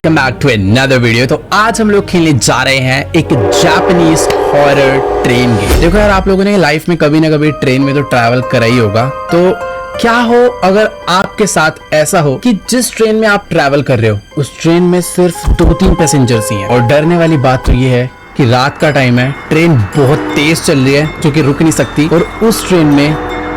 Welcome back to another video. तो आज हम लोग खेलने जा रहे हैं एक जापानीज हॉरर ट्रेन गेम। देखो यार, आप लोगों ने लाइफ में कभी ना कभी ट्रेन में तो ट्रैवल करा ही होगा। तो क्या हो अगर आपके साथ ऐसा हो कि जिस ट्रेन में आप ट्रैवल कर रहे हो उस ट्रेन में सिर्फ 2-3 पैसेंजर्स ही हैं। और डरने वाली बात तो ये है कि रात का टाइम है, ट्रेन बहुत तेज चल रही है जो कि रुक नहीं सकती, और उस ट्रेन में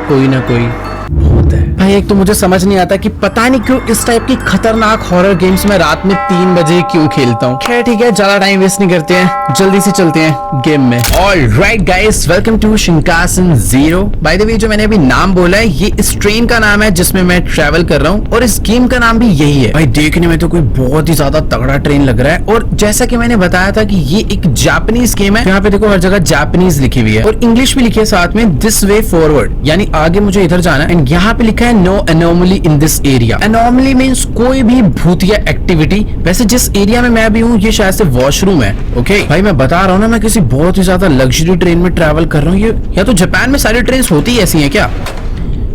कोई ना कोई भूत है। भाई एक तो मुझे समझ नहीं आता कि पता नहीं क्यों इस टाइप की खतरनाक हॉरर गेम्स में रात में 3 बजे क्यों खेलता हूँ। खैर ठीक है, ज्यादा टाइम वेस्ट नहीं करते हैं, जल्दी से चलते हैं गेम में। Alright guys, welcome to Shinkansen zero. By the way, जो मैंने अभी नाम बोला है ये इस ट्रेन का नाम है जिसमें मैं ट्रैवल कर रहा हूँ, और इस गेम का नाम भी यही है। भाई देखने में तो कोई बहुत ही ज्यादा तगड़ा ट्रेन लग रहा है, और जैसा कि मैंने बताया था कि ये एक जापानीज गेम है। यहाँ पे देखो हर जगह जापानीज लिखी हुई है और इंग्लिश भी लिखी है साथ में, दिस वे फॉरवर्ड, यानी आगे मुझे इधर जाना है। एंड यहाँ पे लिखा है no anomaly in this area. Anomaly means कोई भी भूतिया एक्टिविटी। वैसे जिस एरिया में मैं अभी हूँ ये शायद से वॉशरूम है। ओके भाई, मैं बता रहा हूँ ना, मैं किसी बहुत ही ज्यादा लग्जरी ट्रेन में ट्रैवल कर रहा हूँ। ये या तो जापान में सारी ट्रेन होती ऐसी है क्या?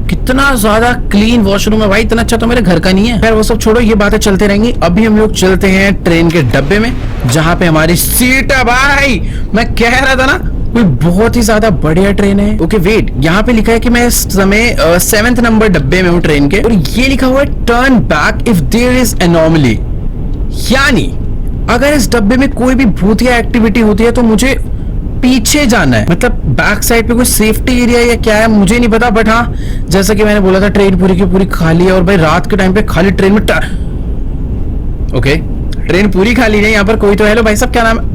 कितना ज्यादा क्लीन वॉशरूम है भाई, इतना अच्छा तो मेरे घर का नहीं है। खैर वो सब छोड़ो, ये बातें चलते रहेंगी। अभी हम लोग चलते हैं ट्रेन के डब्बे में जहाँ पे हमारी सीट है। भाई मैं कह रहा था ना, कोई बहुत ही ज्यादा बढ़िया ट्रेन है। ओके वेट, यहाँ पे लिखा है कि मैं इस समय 7th नंबर डब्बे में हूँ ट्रेन के, और ये लिखा हुआ है turn back if there is anomaly, यानी अगर इस डब्बे में कोई भी भूतिया एक्टिविटी होती है तो मुझे पीछे जाना है। मतलब बैक साइड पे कोई सेफ्टी एरिया या क्या है मुझे नहीं पता, बट हाँ जैसा कि मैंने बोला था ट्रेन पूरी की पूरी खाली है। और भाई रात के टाइम पे खाली ट्रेन में ओके ट्रेन पूरी खाली है, यहाँ पर कोई तो। हेलो भाई साहब, क्या नाम है?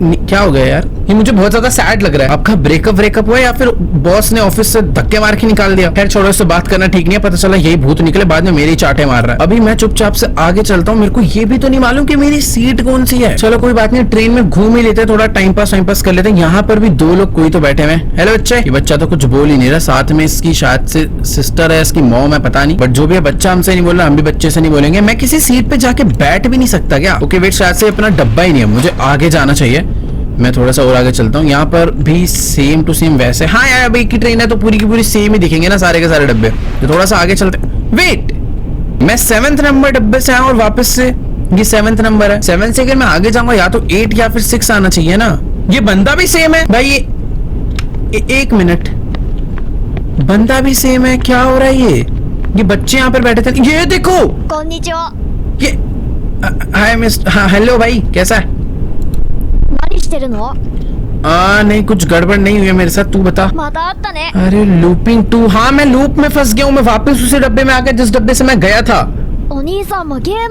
क्या हो गया यार, ये मुझे बहुत ज्यादा सैड लग रहा है। आपका ब्रेकअप हुआ या फिर बॉस ने ऑफिस से धक्के मार के निकाल दिया? खैर छोड़ो, इससे बात करना ठीक नहीं है। पता चला यही भूत निकले, बाद में मेरी चाटे मार रहा है। अभी मैं चुपचाप से आगे चलता हूँ, मेरे को ये भी तो नहीं मालूम कि मेरी सीट कौन सी है। चलो कोई बात नहीं, ट्रेन में घूम ही लेते हैं, थोड़ा टाइम पास कर लेते हैं। यहाँ पर भी 2 लोग कोई तो बैठे हुए हैं। हेलो बच्चे। ये बच्चा तो कुछ बोल ही नहीं रहा, साथ में इसकी शायद से सिस्टर है, इसकी मॉम है, पता नहीं, बट जो भी है बच्चा हमसे नहीं बोल रहा, हम भी बच्चे से नहीं बोलेंगे। मैं किसी सीट पे जाके बैठ भी नहीं सकता क्या? ओके वेट, शायद से अपना डब्बा ही नहीं है, मुझे आगे जाना चाहिए। मैं थोड़ा सा और आगे चलता हूँ। यहाँ पर भी सेम टू सेम वैसे, हाँ यार अभी एक ही ट्रेन है तो पूरी की पूरी सेम ही दिखेंगे ना सारे के सारे डब्बे। तो थोड़ा सा आगे चलते। वेट, मैं 7th नंबर डब्बे से आया और वापस से ये 7th नंबर है। 7 से अगर मैं आगे जाऊंगा या तो 8 या फिर 6 आना चाहिए ना। ये बंदा भी सेम है भाई। एक मिनट, बंदा भी सेम है, क्या हो रहा है? ये बच्चे यहाँ पर बैठे थे, ये देखो। ये हाय मिस्टर, हाँ हेलो भाई, कैसा है? नहीं कुछ गड़बड़ नहीं हुई है मेरे साथ, तू बता। अरे लूपिंग 2, हाँ मैं लूप में फंस गया हूँ। मैं वापस उसी डब्बे में आ गया जिस डब्बे से मैं गया था।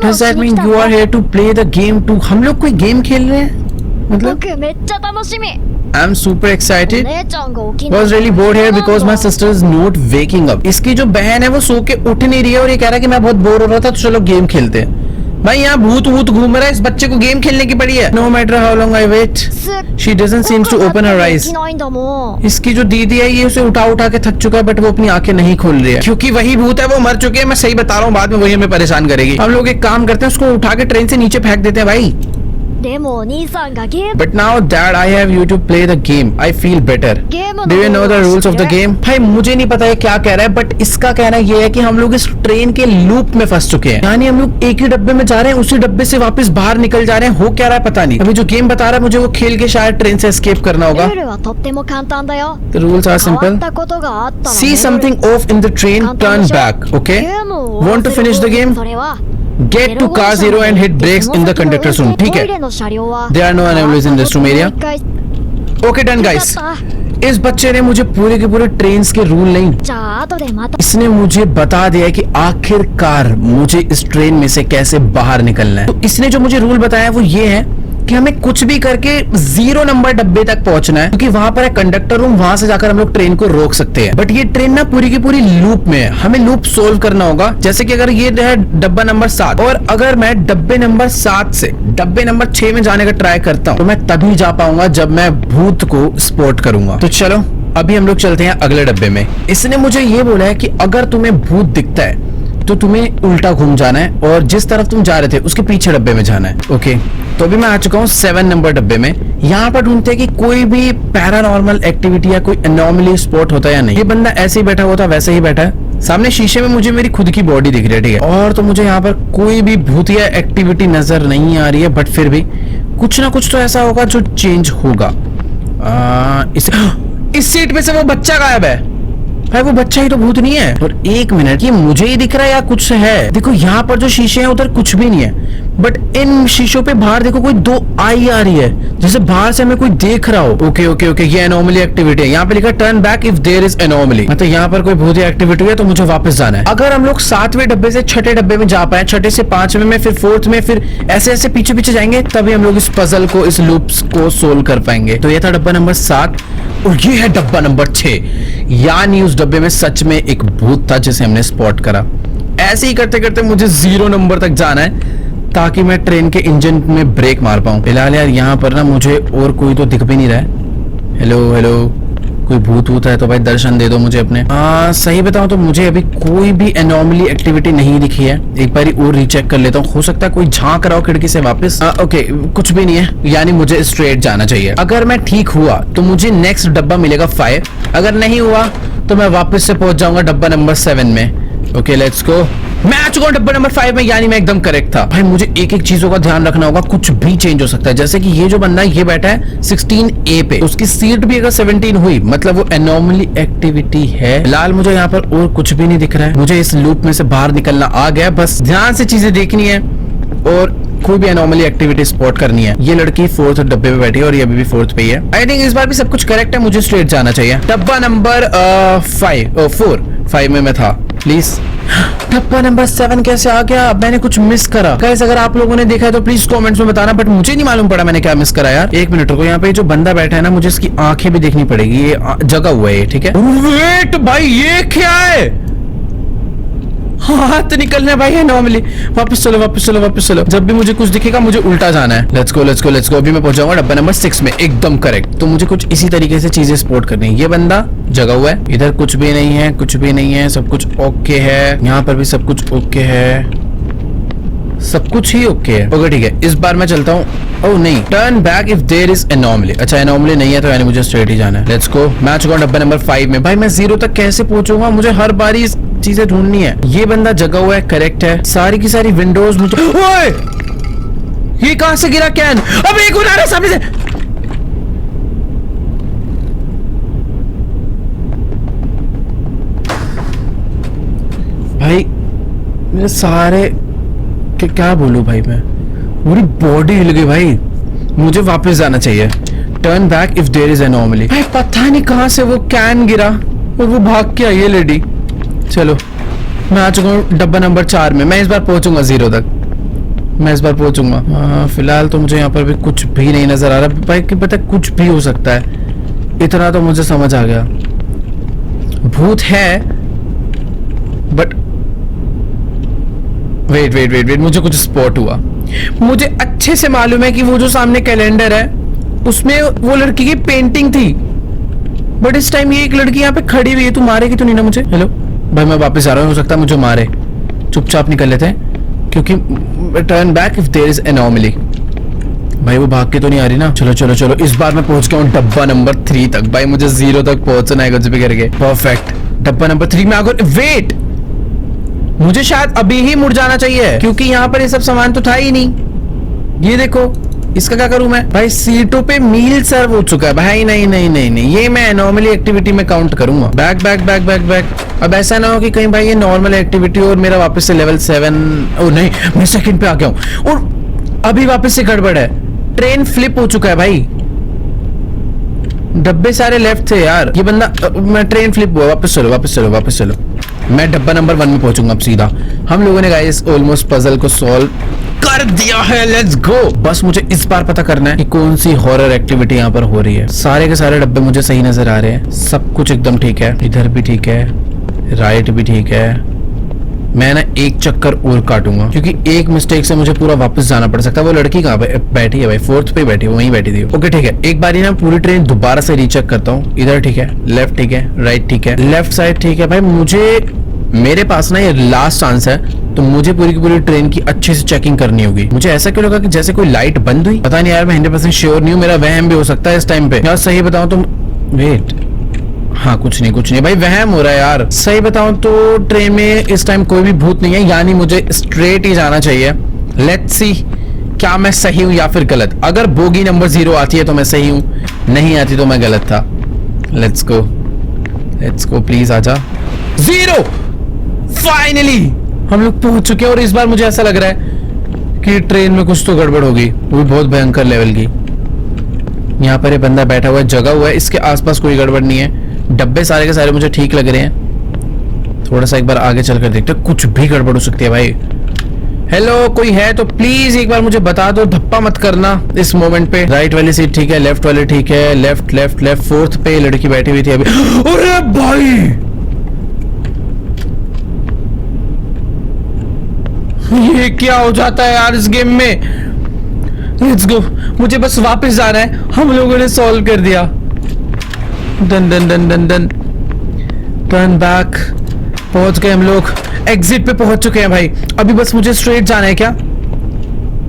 Does that mean you are here to play the game too? हम लोग कोई गेम खेल रहे हैं मतलब? I'm super excited. Was really bored here because my sister is not waking up. इसकी जो बहन है वो सो के उठ नहीं रही है और ये कह रहा है कि मैं बहुत बोर हो रहा था तो चलो गेम खेलते हैं। भाई यहाँ भूत घूम रहा है, इस बच्चे को गेम खेलने की पड़ी है। No matter how long I wait, she doesn't seem to open her eyes. इसकी जो दीदी है ये उसे उठा के थक चुका है, बट वो अपनी आंखें नहीं खोल रही है क्योंकि वही भूत है, वो मर चुके हैं। मैं सही बता रहा हूँ, बाद में वही हमें परेशान करेगी। हम लोग एक काम करते हैं, उसको उठा के ट्रेन से नीचे फेंक देते हैं भाई। But now Dad, I have you to play the game. I feel better. Do you know the rules of the game? भाई मुझे नहीं पता ये क्या कह रहा है, बट इसका कहना ये है कि हम लोग इस ट्रेन के लूप में फंस चुके हैं। यानी हम लोग एक ही डब्बे में जा रहे हैं, उसी डब्बे से वापस बाहर निकल जा रहे हैं। हो क्या रहा है पता नहीं। अभी जो गेम बता रहा है मुझे वो खेल के शायद ट्रेन से एस्केप करना होगा। The rules are simple. See something off in the train, turn back. Okay? Want to finish the game? Get to car 0 and hit brakes in the conductor's room. ठीक है? There are no anomalies in this room area. Okay done guys. इस बच्चे ने मुझे पूरे के पूरे train के रूल नहीं, इसने मुझे बता दिया कि आखिरकार मुझे इस ट्रेन में से कैसे बाहर निकलना है। तो इसने जो मुझे रूल बताया वो ये है कि हमें कुछ भी करके 0 नंबर डब्बे तक पहुंचना है, क्योंकि वहां पर है कंडक्टर रूम, वहां से जाकर हम लोग ट्रेन को रोक सकते हैं। बट ये ट्रेन ना पूरी की पूरी लूप में है, हमें लूप सोल्व करना होगा। जैसे कि अगर ये है डब्बा नंबर 7 और अगर मैं डब्बे नंबर 7 से डब्बे नंबर 6 में जाने का ट्राई करता हूँ तो मैं तभी जा पाऊंगा जब मैं भूत को स्पॉट करूंगा। तो चलो अभी हम लोग चलते हैं अगले डब्बे में। इसने मुझे ये बोला है कि अगर तुम्हें भूत दिखता है तो तुम्हें उल्टा घूम जाना है और जिस तरफ तुम जा रहे थे उसके पीछे डब्बे में जाना है। ओके, तो अभी मैं आ चुका हूँ 7 नंबर डब्बे में। यहाँ पर ढूंढते हैं कि कोई भी पैरानॉर्मल एक्टिविटी या कोई एनोमली स्पॉट होता है या नहीं। ये बंदा ऐसे ही बैठा हुआ था, वैसे ही बैठा है। सामने शीशे में मुझे मेरी खुद की बॉडी दिख रही है, ठीक है, और तो मुझे यहाँ पर कोई भी भूतिया एक्टिविटी नजर नहीं आ रही है, बट फिर भी कुछ ना कुछ तो ऐसा होगा जो चेंज होगा। इस सीट पे से वो बच्चा गायब है भाई, वो बच्चा ही तो भूत नहीं है। और एक मिनट, ये मुझे ही दिख रहा है या कुछ है? देखो यहाँ पर जो शीशे हैं उधर कुछ भी नहीं है, बट इन शीशों पे बाहर देखो कोई दो आई आ रही है, जैसे बाहर से हमें कोई देख रहा हो। ओके ओके ओके, ये एनोमली एक्टिविटी है। यहाँ पे लिखा turn back if there is anomaly, मतलब यहाँ पर कोई भूत एक्टिविटी है तो मुझे वापस जाना है। अगर हम लोग 7वें डब्बे से 6ठे डब्बे में जा पाए, 6ठे से 5वें में, फिर 4th में, फिर ऐसे ऐसे पीछे पीछे जाएंगे, तभी हम लोग इस पजल को, इस लूप्स को सोल्व कर पाएंगे। तो ये था डब्बा नंबर 7 और ये है डब्बा नंबर 6। यानी उस डब्बे में सच में एक भूत था जिसे हमने स्पॉट करा। ऐसे ही करते करते मुझे 0 नंबर तक जाना है ताकि मैं ट्रेन के इंजन में ब्रेक मार पाऊं। फिलहाल यार यहाँ पर ना मुझे और कोई तो दिख भी नहीं रहा है। हेलो हेलो, कोई भूत भूत है तो भाई दर्शन दे दो मुझे अपने। सही बताऊं तो मुझे अभी कोई भी एनोमली एक्टिविटी नहीं दिखी है। एक बार और रीचेक कर लेता हूँ, हो सकता है कोई झांक रहा हो खिड़की से वापस। ओके, कुछ भी नहीं है, यानी मुझे स्ट्रेट जाना चाहिए। अगर मैं ठीक हुआ तो मुझे नेक्स्ट डब्बा मिलेगा 5, अगर नहीं हुआ तो मैं वापस से पहुंच जाऊंगा डब्बा नंबर 7 में। Okay let's go. मैं आ चुका हूं डब्बा नंबर 5 में, यानी मैं एकदम करेक्ट था। भाई मुझे एक एक चीजों का ध्यान रखना होगा, कुछ भी चेंज हो सकता है। जैसे कि ये जो बंदा है ये बैठा है 16A पे, उसकी सीट भी अगर 17 हुई मतलब वो एनोमली एक्टिविटी है। फिलहाल मुझे यहाँ पर और कुछ भी नहीं दिख रहा है, मुझे इस लूप में से बाहर निकलना आ गया। बस ध्यान से चीजें देखनी है और कोई भी एनोमली एक्टिविटी स्पॉट करनी है। ये लड़की 4th डब्बे पे बैठी है और ये अभी भी 4th पे ही है। आई थिंक इस बार भी सब कुछ करेक्ट है, मुझे स्ट्रेट जाना चाहिए। डब्बा नंबर 4 में मैं था, प्लीज। डब्बा नंबर 7 कैसे आ गया? मैंने कुछ मिस करा गाइस, अगर आप लोगों ने देखा है तो प्लीज कमेंट्स में बताना, बट मुझे नहीं मालूम पड़ा मैंने क्या मिस करा यार। एक मिनट रुको, यहाँ पे जो बंदा बैठा है ना, मुझे इसकी आंखें भी देखनी पड़ेगी, ये जगा हुआ है, ठीक है। वेट भाई, ये क्या है? हाथ निकलने भाई है नॉर्मली। वापस चलो वापस चलो वापस चलो, जब भी मुझे कुछ दिखेगा मुझे उल्टा जाना है। Let's go let's go let's go. अभी मैं पहुंचाऊंगा डब्बा नंबर 6 में, एकदम करेक्ट। तो मुझे कुछ इसी तरीके से चीजें स्पॉट करनी है। ये बंदा जगा हुआ है, इधर कुछ भी नहीं है, कुछ भी नहीं है, सब कुछ ओके है। यहाँ पर भी सब कुछ ओके है, सब कुछ ही ओके है। ओके ठीक है, इस बार मैं चलता हूँ। ओह नहीं, turn back if there is anomaly. अच्छा एनोमली नहीं है तो यानी मुझे स्ट्रेट ही जाना है। Let's go. मैं आ चुका हूँ डब्बा नंबर 5 में। भाई मैं 0 तक कैसे पहुंचूंगा? मुझे हर बारी चीजें ढूंढनी है। ये बंदा जगा हुआ है, करेक्ट है। सारी की सारी विंडोज मुझे, ओए ये कहां से गिरा कैन? अब एक उड़ा रहा सामने से। भाई मेरे सारे क्या बोलूं भाई, मैं पूरी बॉडी हिल गई भाई। मुझे वापस जाना चाहिए। Turn back if there is anomaly. भाई पता नहीं कहां से वो कैन गिरा और वो भाग के आई है लेडी। चलो मैं आ चुका हूँ डब्बा नंबर 4 में। मैं इस बार पहुंचूंगा 0 तक, मैं इस बार पहुंचूंगा। फिलहाल तो मुझे यहाँ पर भी कुछ भी नहीं नजर आ रहा भाई, कि पता कुछ भी हो सकता है। इतना तो मुझे समझ आ गया, भूत है, but wait wait wait wait, मुझे कुछ स्पॉट हुआ। मुझे अच्छे से मालूम है कि वो जो सामने कैलेंडर है उसमें वो लड़की की पेंटिंग थी, बट इस टाइम ये एक लड़की यहाँ पे खड़ी हुई है। तू मारेगी तो नहीं ना मुझे? हेलो भाई मैं वापस आ रहा हूँ, हो सकता है मुझे मारे। चुपचाप निकल लेते हैं, क्योंकि turn back if there is anomaly. भाई वो भाग के तो नहीं आ रही ना? चलो चलो चलो, इस बार मैं पहुंच गया हूँ डब्बा नंबर 3 तक। भाई मुझे 0 तक पहुंचना है कुछ भी करके। परफेक्ट, डब्बा नंबर 3 में आ गया। वेट, मुझे शायद अभी ही मुड़ जाना चाहिए, क्योंकि यहाँ पर ये सब सामान तो था ही नहीं। ये देखो, इसका क्या करूं मैं? भाई सीटों पे मील सर्व हो चुका है। भाई नहीं नहीं नहीं नहीं, ये मैं एनोमली एक्टिविटी में काउंट करूंगा। Back back back back back. अब ऐसा ना हो कि कहीं भाई ये नॉर्मल एक्टिविटी और मेरा वापस से लेवल 7। ओ नहीं, मैं सेकंड पे आ गया हूं और अभी वापस से गड़बड़ है। ट्रेन फ्लिप हो चुका है भाई, डब्बे सारे लेफ्ट थे यार। ये बंदा, मैं ट्रेन फ्लिप हुआ। वापस चलो वापस चलो वापस चलो। मैं डब्बा नंबर 1 में पहुंचूंगा अब सीधा। हम लोगों ने गाइस ऑलमोस्ट पजल को सॉल्व कर दिया है। लेट्स गो। बस मुझे इस बार पता करना है कि कौन सी हॉरर एक्टिविटी यहाँ पर हो रही है। सारे के सारे डब्बे मुझे सही नजर आ रहे हैं, सब कुछ एकदम ठीक है। इधर भी ठीक है, राइट भी ठीक है। मैं ना एक चक्कर और काटूंगा, क्योंकि एक मिस्टेक से मुझे पूरा वापस जाना पड़ सकता है। वो लड़की कहाँ पे बैठी है भाई? 4th पे बैठी है, वहीं बैठी थी। ओके ठीक है, एक बारी ना पूरी ट्रेन दोबारा से रीचेक करता हूँ। इधर ठीक है, लेफ्ट ठीक है, राइट ठीक है, लेफ्ट साइड ठीक है। भाई मुझे, मेरे पास ना ये लास्ट चांस है, तो मुझे पूरी की पूरी ट्रेन की अच्छे से चेकिंग करनी होगी। मुझे ऐसा क्यों लगा कि जैसे कोई लाइट बंद हुई? पता नहीं यार, मैं 100% श्योर नहीं हूँ, मेरा वहम भी हो सकता है इस टाइम पे। यार सही बताऊं तो, वेट, हाँ कुछ नहीं भाई, वहम हो रहा है यार। सही बताऊं तो ट्रेन में इस टाइम कोई भी भूत नहीं है, यानी मुझे स्ट्रेट ही जाना चाहिए। लेट्स सी क्या मैं सही हूं या फिर गलत। अगर बोगी नंबर 0 आती है तो मैं सही हूं, नहीं आती तो मैं गलत था। लेट्स गो प्लीज आजा। 0 फाइनली हम लोग पहुंच चुके हैं। और इस बार मुझे ऐसा लग रहा है कि ट्रेन में कुछ तो गड़बड़ होगी, वो भी बहुत भयंकर लेवल की। यहाँ पर ये बंदा बैठा हुआ है, जगा हुआ है, इसके आसपास कोई गड़बड़ नहीं है। डब्बे सारे के सारे मुझे ठीक लग रहे हैं। थोड़ा सा एक बार आगे चलकर देखते हैं, कुछ भी गड़बड़ हो सकती है भाई। हेलो कोई है तो प्लीज एक बार मुझे बता दो, धप्पा मत करना इस मोमेंट पे। राइट वाली सीट ठीक है, लेफ्ट वाली ठीक है, लेफ्ट लेफ्ट लेफ्ट। 4th पे लड़की बैठी हुई थी अभी। अरे भाई ये क्या हो जाता है यार इस गेम में। लेट्स गो, मुझे बस वापस जाना है। हम लोगों ने सॉल्व कर दिया। Done done done done done, turn back. पहुंच गए हम लोग, एग्जिट पे पहुंच चुके हैं भाई। अभी बस मुझे स्ट्रेट जाना है क्या?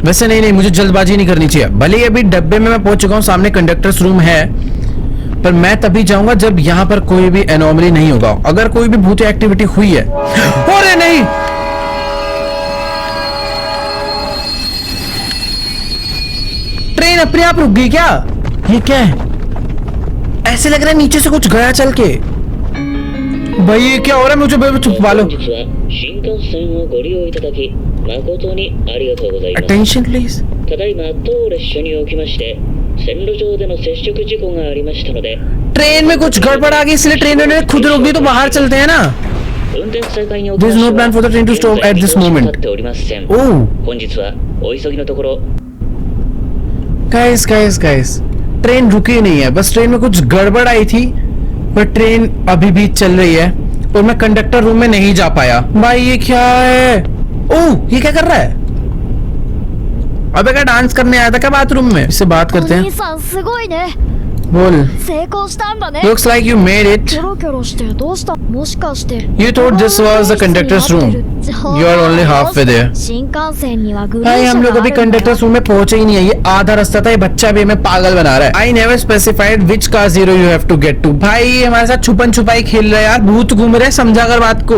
वैसे नहीं, मुझे जल्दबाजी नहीं करनी चाहिए। भले ही अभी डब्बे में मैं पहुंच चुका हूं, सामने कंडक्टर्स रूम है, पर मैं तभी जाऊंगा जब यहां पर कोई भी एनोमली नहीं होगा। अगर कोई भी भूत एक्टिविटी हुई है। अरे नहीं, ट्रेन अपने आप रुक गई क्या? ये क्या है? ऐसे लग रहा है नीचे से कुछ गया चल के। भाई ये क्या हो रहा है? मुझे छुपा लो। Attention please. ट्रेन में कुछ गड़बड़ आ गई, इसलिए ट्रेन ने खुद रोक दी। तो बाहर चलते हैं ना। There is no plan for the train to stop at this moment. Guys, train रुकी नहीं है, बस ट्रेन में कुछ गड़बड़ आई थी, पर ट्रेन अभी भी चल रही है और मैं कंडक्टर रूम में नहीं जा पाया। भाई ये क्या है? ओह ये क्या कर रहा है? अबे क्या डांस करने आया था क्या बाथरूम में? इससे बात करते हैं। बोल। Looks like you made it. You thought this was the conductor's room. You are only halfway there. भाई हम लोग अभी कंडक्टर्स रूम में पहुंचे ही नहीं है, ये आधा रास्ता था। ये बच्चा भी हमें पागल बना रहा है। I never specified which car 0 you have to get to. भाई हमारे साथ छुपन छुपाई खेल रहा है यार, भूत घूम रहे हैं, समझा कर बात को।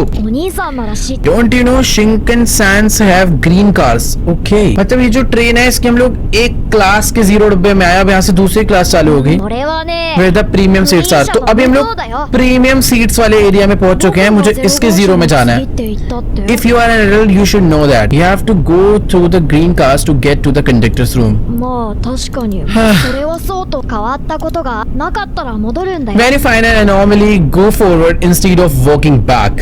Don't you know Shinkansen have green cars? Okay. मतलब ये जो ट्रेन है इसके हम लोग एक क्लास के 0 डब्बे में आया, अब यहाँ से दूसरी क्लास चालू होगी। Where the premium seats are. तो अभी हम लोग प्रीमियम सीट्स वाले एरिया में पहुंच चुके हैं। मुझे इसके 0 में जाना है। If you are an adult, you should know that. You have to go through the green cars to get to the conductor's room. When you find an anomaly, go forward instead of walking back.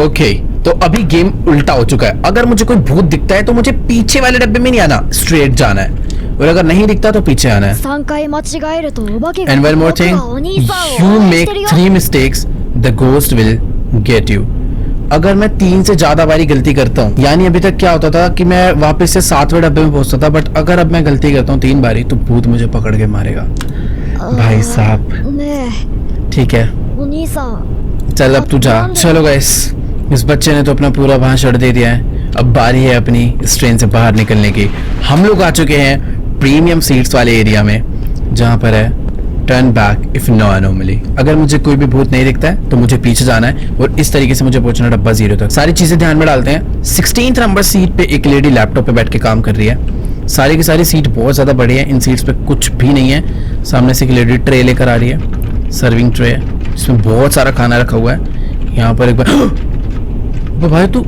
Okay. तो अभी game उल्टा हो चुका है। अगर मुझे कोई भूत दिखता है तो मुझे पीछे वाले डब्बे में नहीं आना, स्ट्रेट जाना है, और अगर नहीं दिखता तो पीछे आना है। And one more thing, you make 3 mistakes, the ghost will get you. अगर मैं 3 से ज्यादा बारी गलती करता हूँ, यानी अभी तक क्या होता था कि मैं वापस से 7वें डब्बे में पहुंचता था, बट अगर अब मैं गलती करता हूँ 3 बारी तो भूत मुझे पकड़ के मारेगा। भाई साहब ठीक है, चल अब तू जा। चलो गाइस, इस बच्चे ने तो अपना पूरा भाषण दे दिया है, अब बारी है अपनी इस ट्रेन से बाहर निकलने की। हम लोग आ चुके हैं प्रीमियम सीट्स वाले एरिया में, जहां पर है turn back if no anomaly. अगर मुझे कोई भी भूत नहीं दिखता है तो मुझे पीछे जाना है और इस तरीके से मुझे पहुंचना डब्बा 0 तक। सारी चीजें ध्यान में डालते हैं। 16th नंबर सीट पे एक लेडी लैपटॉप पे बैठ के काम कर रही है। सारी की सारी सीट बहुत ज्यादा बड़ी है, इन सीट्स पे कुछ भी नहीं है। सामने से एक लेडी ट्रे लेकर आ रही है, सर्विंग ट्रे है, इसमें बहुत सारा खाना रखा हुआ है। यहाँ पर एक बार भाई तू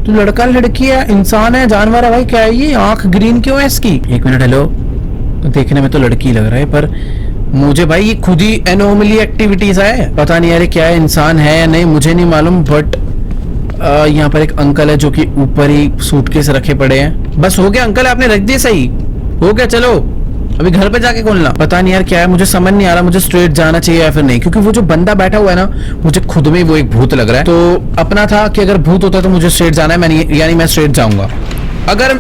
लड़का लड़की है, इंसान है, जानवर है? भाई क्या है ये? आंख ग्रीन क्यों है इसकी? 1 मिनट। हेलो, देखने में तो लड़की लग रहा है, पर मुझे भाई ये खुद ही एनोमली एक्टिविटीज है। पता नहीं यार क्या है, इंसान है या नहीं मुझे नहीं मालूम। बट यहाँ पर एक अंकल है जो कि ऊपर ही सूटकेस रखे पड़े हैं। बस हो गया अंकल, आपने रख दिए, सही हो गया। चलो अभी घर पे जाके खोलना। पता नहीं यार क्या है, मुझे समझ नहीं आ रहा मुझे स्ट्रेट जाना चाहिए या फिर नहीं, क्योंकि वो जो बंदा बैठा हुआ है ना, मुझे खुद में वो एक भूत लग रहा है। तो अपना था कि अगर भूत होता तो मुझे स्ट्रेट जाना है, यानी मैं स्ट्रेट जाऊंगा। अगर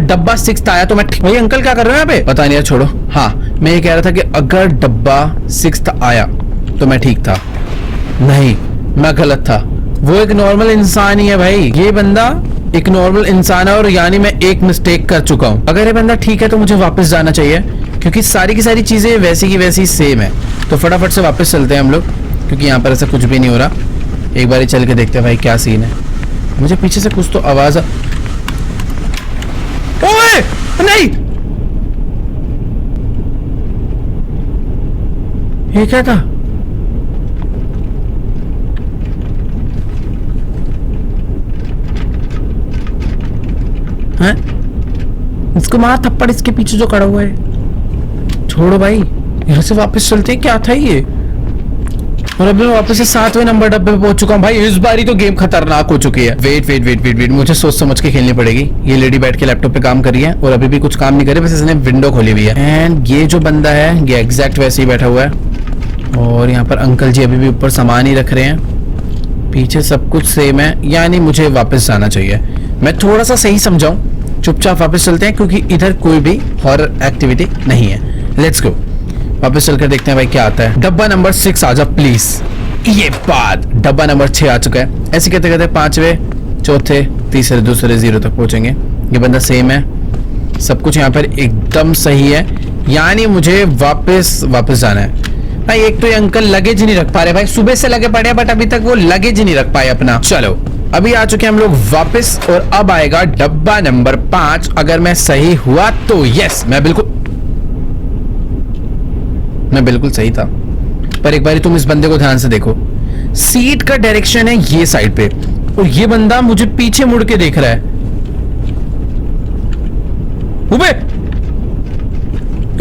डब्बा 6th आया तो मैं ठीक। भाई अंकल क्या कर रहे हो यहाँ पे? पता नहीं यार, छोड़ो। हाँ मैं ये कह रहा था कि अगर डब्बा 6th आया तो मैं ठीक था। नहीं, मैं गलत था। वो एक नॉर्मल इंसान ही है भाई, ये बंदा एक नॉर्मल इंसान है, और यानी मैं एक मिस्टेक कर चुका हूँ। अगर ये बंदा ठीक है तो मुझे वापस जाना चाहिए, क्योंकि सारी की सारी चीजें वैसी की वैसी सेम है। तो फटाफट से वापस चलते हैं हम लोग। क्योंकि यहाँ पर ऐसा कुछ भी नहीं हो रहा। एक बार ही चल के देखते हैं भाई क्या सीन है। मुझे पीछे से कुछ तो आवाज ओए नहीं, ये क्या था? हैं? इसको मार थप्पड़, इसके पीछे जो खड़ा हुआ है। छोड़ो भाई, यहाँ से वापस चलते हैं। क्या था ये? और अभी मैं वापस से 7वें नंबर डब्बे पे पहुंच चुका हूँ भाई। इस बारी तो गेम खतरनाक हो चुकी है। Wait wait wait wait wait, मुझे सोच समझ के खेलनी पड़ेगी। ये लेडी बैठ के लैपटॉप पे काम कर रही है और अभी भी कुछ काम नहीं कर रही, बस इसने विंडो खोली हुई है। एंड ये जो बंदा है ये एग्जैक्ट वैसे ही बैठा हुआ है। और यहाँ पर अंकल जी अभी भी ऊपर सामान ही रख रहे हैं। पीछे सब कुछ सेम है, यानी मुझे वापस जाना चाहिए। मैं थोड़ा सा सही समझाऊं, चुपचाप वापस चलते हैं क्योंकि इधर कोई भी हॉरर एक्टिविटी नहीं है। लेट्स गो, वापस चलकर देखते हैं भाई क्या आता है। डब्बा नंबर 6 आ जा प्लीज। ये बात, डब्बा नंबर 6 आ चुका है। ऐसे कहते कहते 5वें, चौथे, तीसरे, दूसरे 0 तक पहुंचेंगे। ये बंदा सेम है, सब कुछ यहाँ पर एकदम सही है, यानी मुझे वापस जाना है भाई। एक तो ये अंकल लगेज नहीं रख पा रहे भाई, सुबह से लगे पड़े हैं बट अभी तक वो लगेज नहीं रख पाए अपना। चलो अभी आ चुके हैं हम लोग वापस और अब आएगा डब्बा नंबर 5। अगर मैं सही हुआ तो यस, मैं बिल्कुल सही था। पर एक बार तुम इस बंदे को ध्यान से देखो, सीट का डायरेक्शन है ये साइड पे और ये बंदा मुझे पीछे मुड़ के देख रहा है। उबे,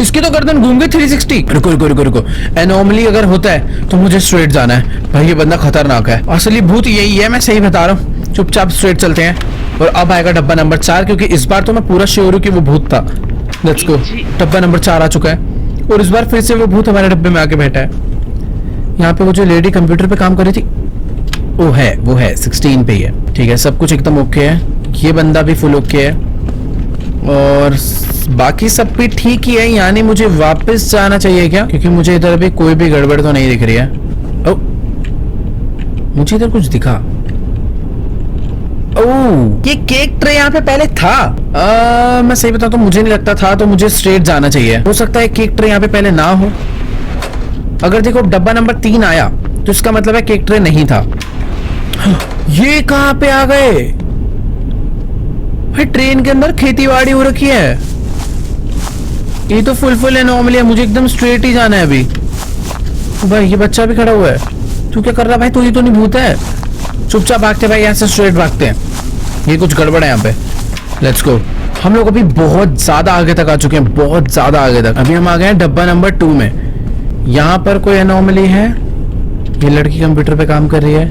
इसकी तो गर्दन घूम गई 360। रुको रुको रुको रुको, एनोमली अगर होता है तो मुझे स्ट्रेट जाना है भाई। ये बंदा खतरनाक है, असली भूत यही है, मैं सही बता रहा हूँ। चुपचाप स्ट्रेट चलते हैं और अब आएगा डब्बा नंबर 4, क्योंकि इस बार तो मैं पूरा श्योर हूँ कि वो भूत था। लेट्स गो, डब्बा नंबर 4 आ चुका है और इस बार फिर से वो भूत हमारे डब्बे में आके बैठा है। यहाँ पे वो जो लेडी कंप्यूटर पे काम कर रही थी वो है 16 पे ही है। ठीक है, सब कुछ एकदम ओके है। ये बंदा भी फुल ओके है और बाकी सब भी ठीक ही है, यानी मुझे वापस जाना चाहिए क्या? क्योंकि मुझे इधर अभी कोई भी गड़बड़ तो नहीं दिख रही है। ओ, मुझे इधर कुछ दिखा। ओह, ये केक ट्रे यहाँ पे पहले था। मैं सही बताऊं तो मुझे नहीं लगता था, तो मुझे स्ट्रेट जाना चाहिए। हो सकता है केक ट्रे यहाँ पे पहले ना हो। अगर देखो डब्बा नंबर 3 आया तो इसका मतलब है केक ट्रे नहीं था। ये कहाँ पे आ गए भाई? ट्रेन के अंदर खेतीबाड़ी हो रखी है। ये तो फुल एनोमली है, मुझे एकदम स्ट्रेट ही जाना है अभी। भाई ये बच्चा भी खड़ा हुआ है, तू क्या कर रहा है भाई? तू ही तो नहीं भूत है। चुपचाप भागते भाई, यहाँ से स्ट्रेट भागते हैं। ये कुछ गड़बड़ है यहाँ पे। लेट्स गो, हम लोग अभी बहुत ज्यादा आगे तक आ चुके हैं, बहुत ज्यादा आगे तक। अभी हम आ गए हैं डब्बा नंबर 2 में। यहाँ पर कोई एनोमली है। ये लड़की कंप्यूटर पे काम कर रही है,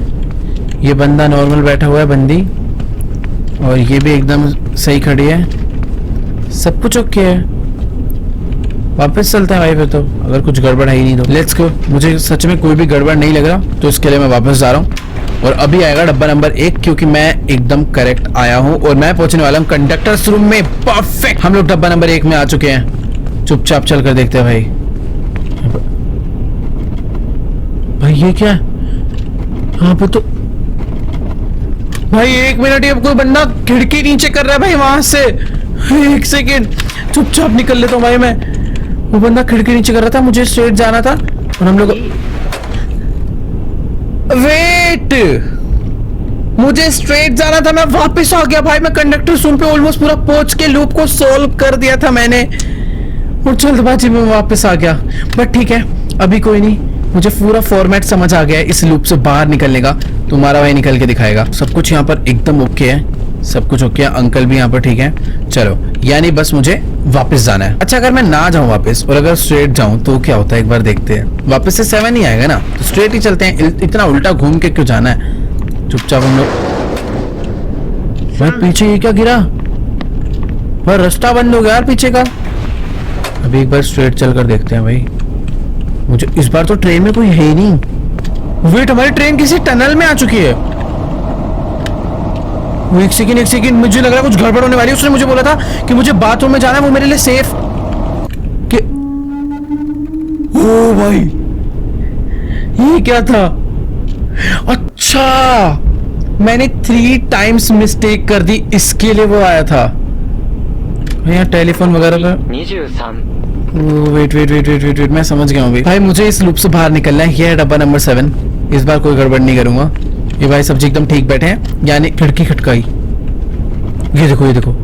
ये बंदा नॉर्मल बैठा हुआ है, बंदी, और ये भी एकदम सही खड़ी है। सब कुछ ओके है, वापस चलते हैं भाई फिर तो, अगर कुछ गड़बड़ है ही नहीं तो। लेट्स गो, मुझे सच में कोई भी गड़बड़ नहीं लग रहा, तो इसके लिए मैं वापस जा रहा हूँ। और अभी आएगा डब्बा नंबर 1, क्योंकि मैं एकदम करेक्ट आया हूँ और मैं पहुंचने वाला हूँ कंडक्टर्स रूम में। परफेक्ट, हम लोग डब्बा नंबर 1 में आ चुके हैं। चुपचाप चल कर देखते हैं भाई। भाई ये क्या है यहाँ पे? तो भाई 1 मिनट, ये कोई बंदा खिड़की नीचे कर रहा है भाई वहां से। 1 सेकेंड, चुपचाप निकल लेता हूँ भाई मैं। वो बंदा खिड़की नीचे कर रहा था, मुझे स्ट्रेट जाना था और हम लोग वेट, मुझे स्ट्रेट जाना था, मैं वापस आ गया भाई। मैं कंडक्टर रूम पे ऑलमोस्ट पूरा पहुंच के लूप को सॉल्व कर दिया था मैंने और जल्दबाजी में वापस आ गया। बट ठीक है, अभी कोई नहीं, मुझे पूरा फॉर्मेट समझ आ गया है इस लूप से बाहर निकलने का। तुम्हारा भाई निकल के दिखाएगा। सब कुछ यहाँ पर एकदम ओके है, सब कुछ ओके है। अंकल भी यहाँ पर ठीक है। चलो, यानी बस मुझे वापस जाना है। अच्छा, अगर मैं ना जाऊं वापस और अगर स्ट्रेट जाऊं तो क्या होता है, एक बार देखते हैं। वापस से 7 ही आएगा ना, तो स्ट्रेट ही चलते हैं। इतना उल्टा घूम के क्यों जाना है? चुपचाप हम लोग। भाई पीछे ये क्या गिरा? भाई रास्ता बंद हो गया यार पीछे का। अभी एक बार स्ट्रेट चल कर देखते हैं भाई। मुझे इस बार तो ट्रेन में कोई है ही नहीं। वेट, हमारी ट्रेन किसी टनल में आ चुकी है। एक सेकंड, मुझे लग रहा है कुछ गड़बड़ होने वाली है। उसने मुझे बोला था कि मुझे बाथरूम में जाना है, वो मेरे लिए सेफ कि... ओ भाई, ये क्या था? अच्छा, मैंने 3 टाइम्स मिस्टेक कर दी, इसके लिए वो आया था। यहाँ टेलीफोन वगैरह का wait wait wait wait wait wait, मैं समझ गया हूँ भाई, मुझे इस लूप से बाहर निकलना है। ये है डब्बा नंबर 7। इस बार कोई गड़बड़ नहीं करूंगा। ये भाई सब्जी एकदम ठीक बैठे हैं, यानी खिड़की खटकाई। ये देखो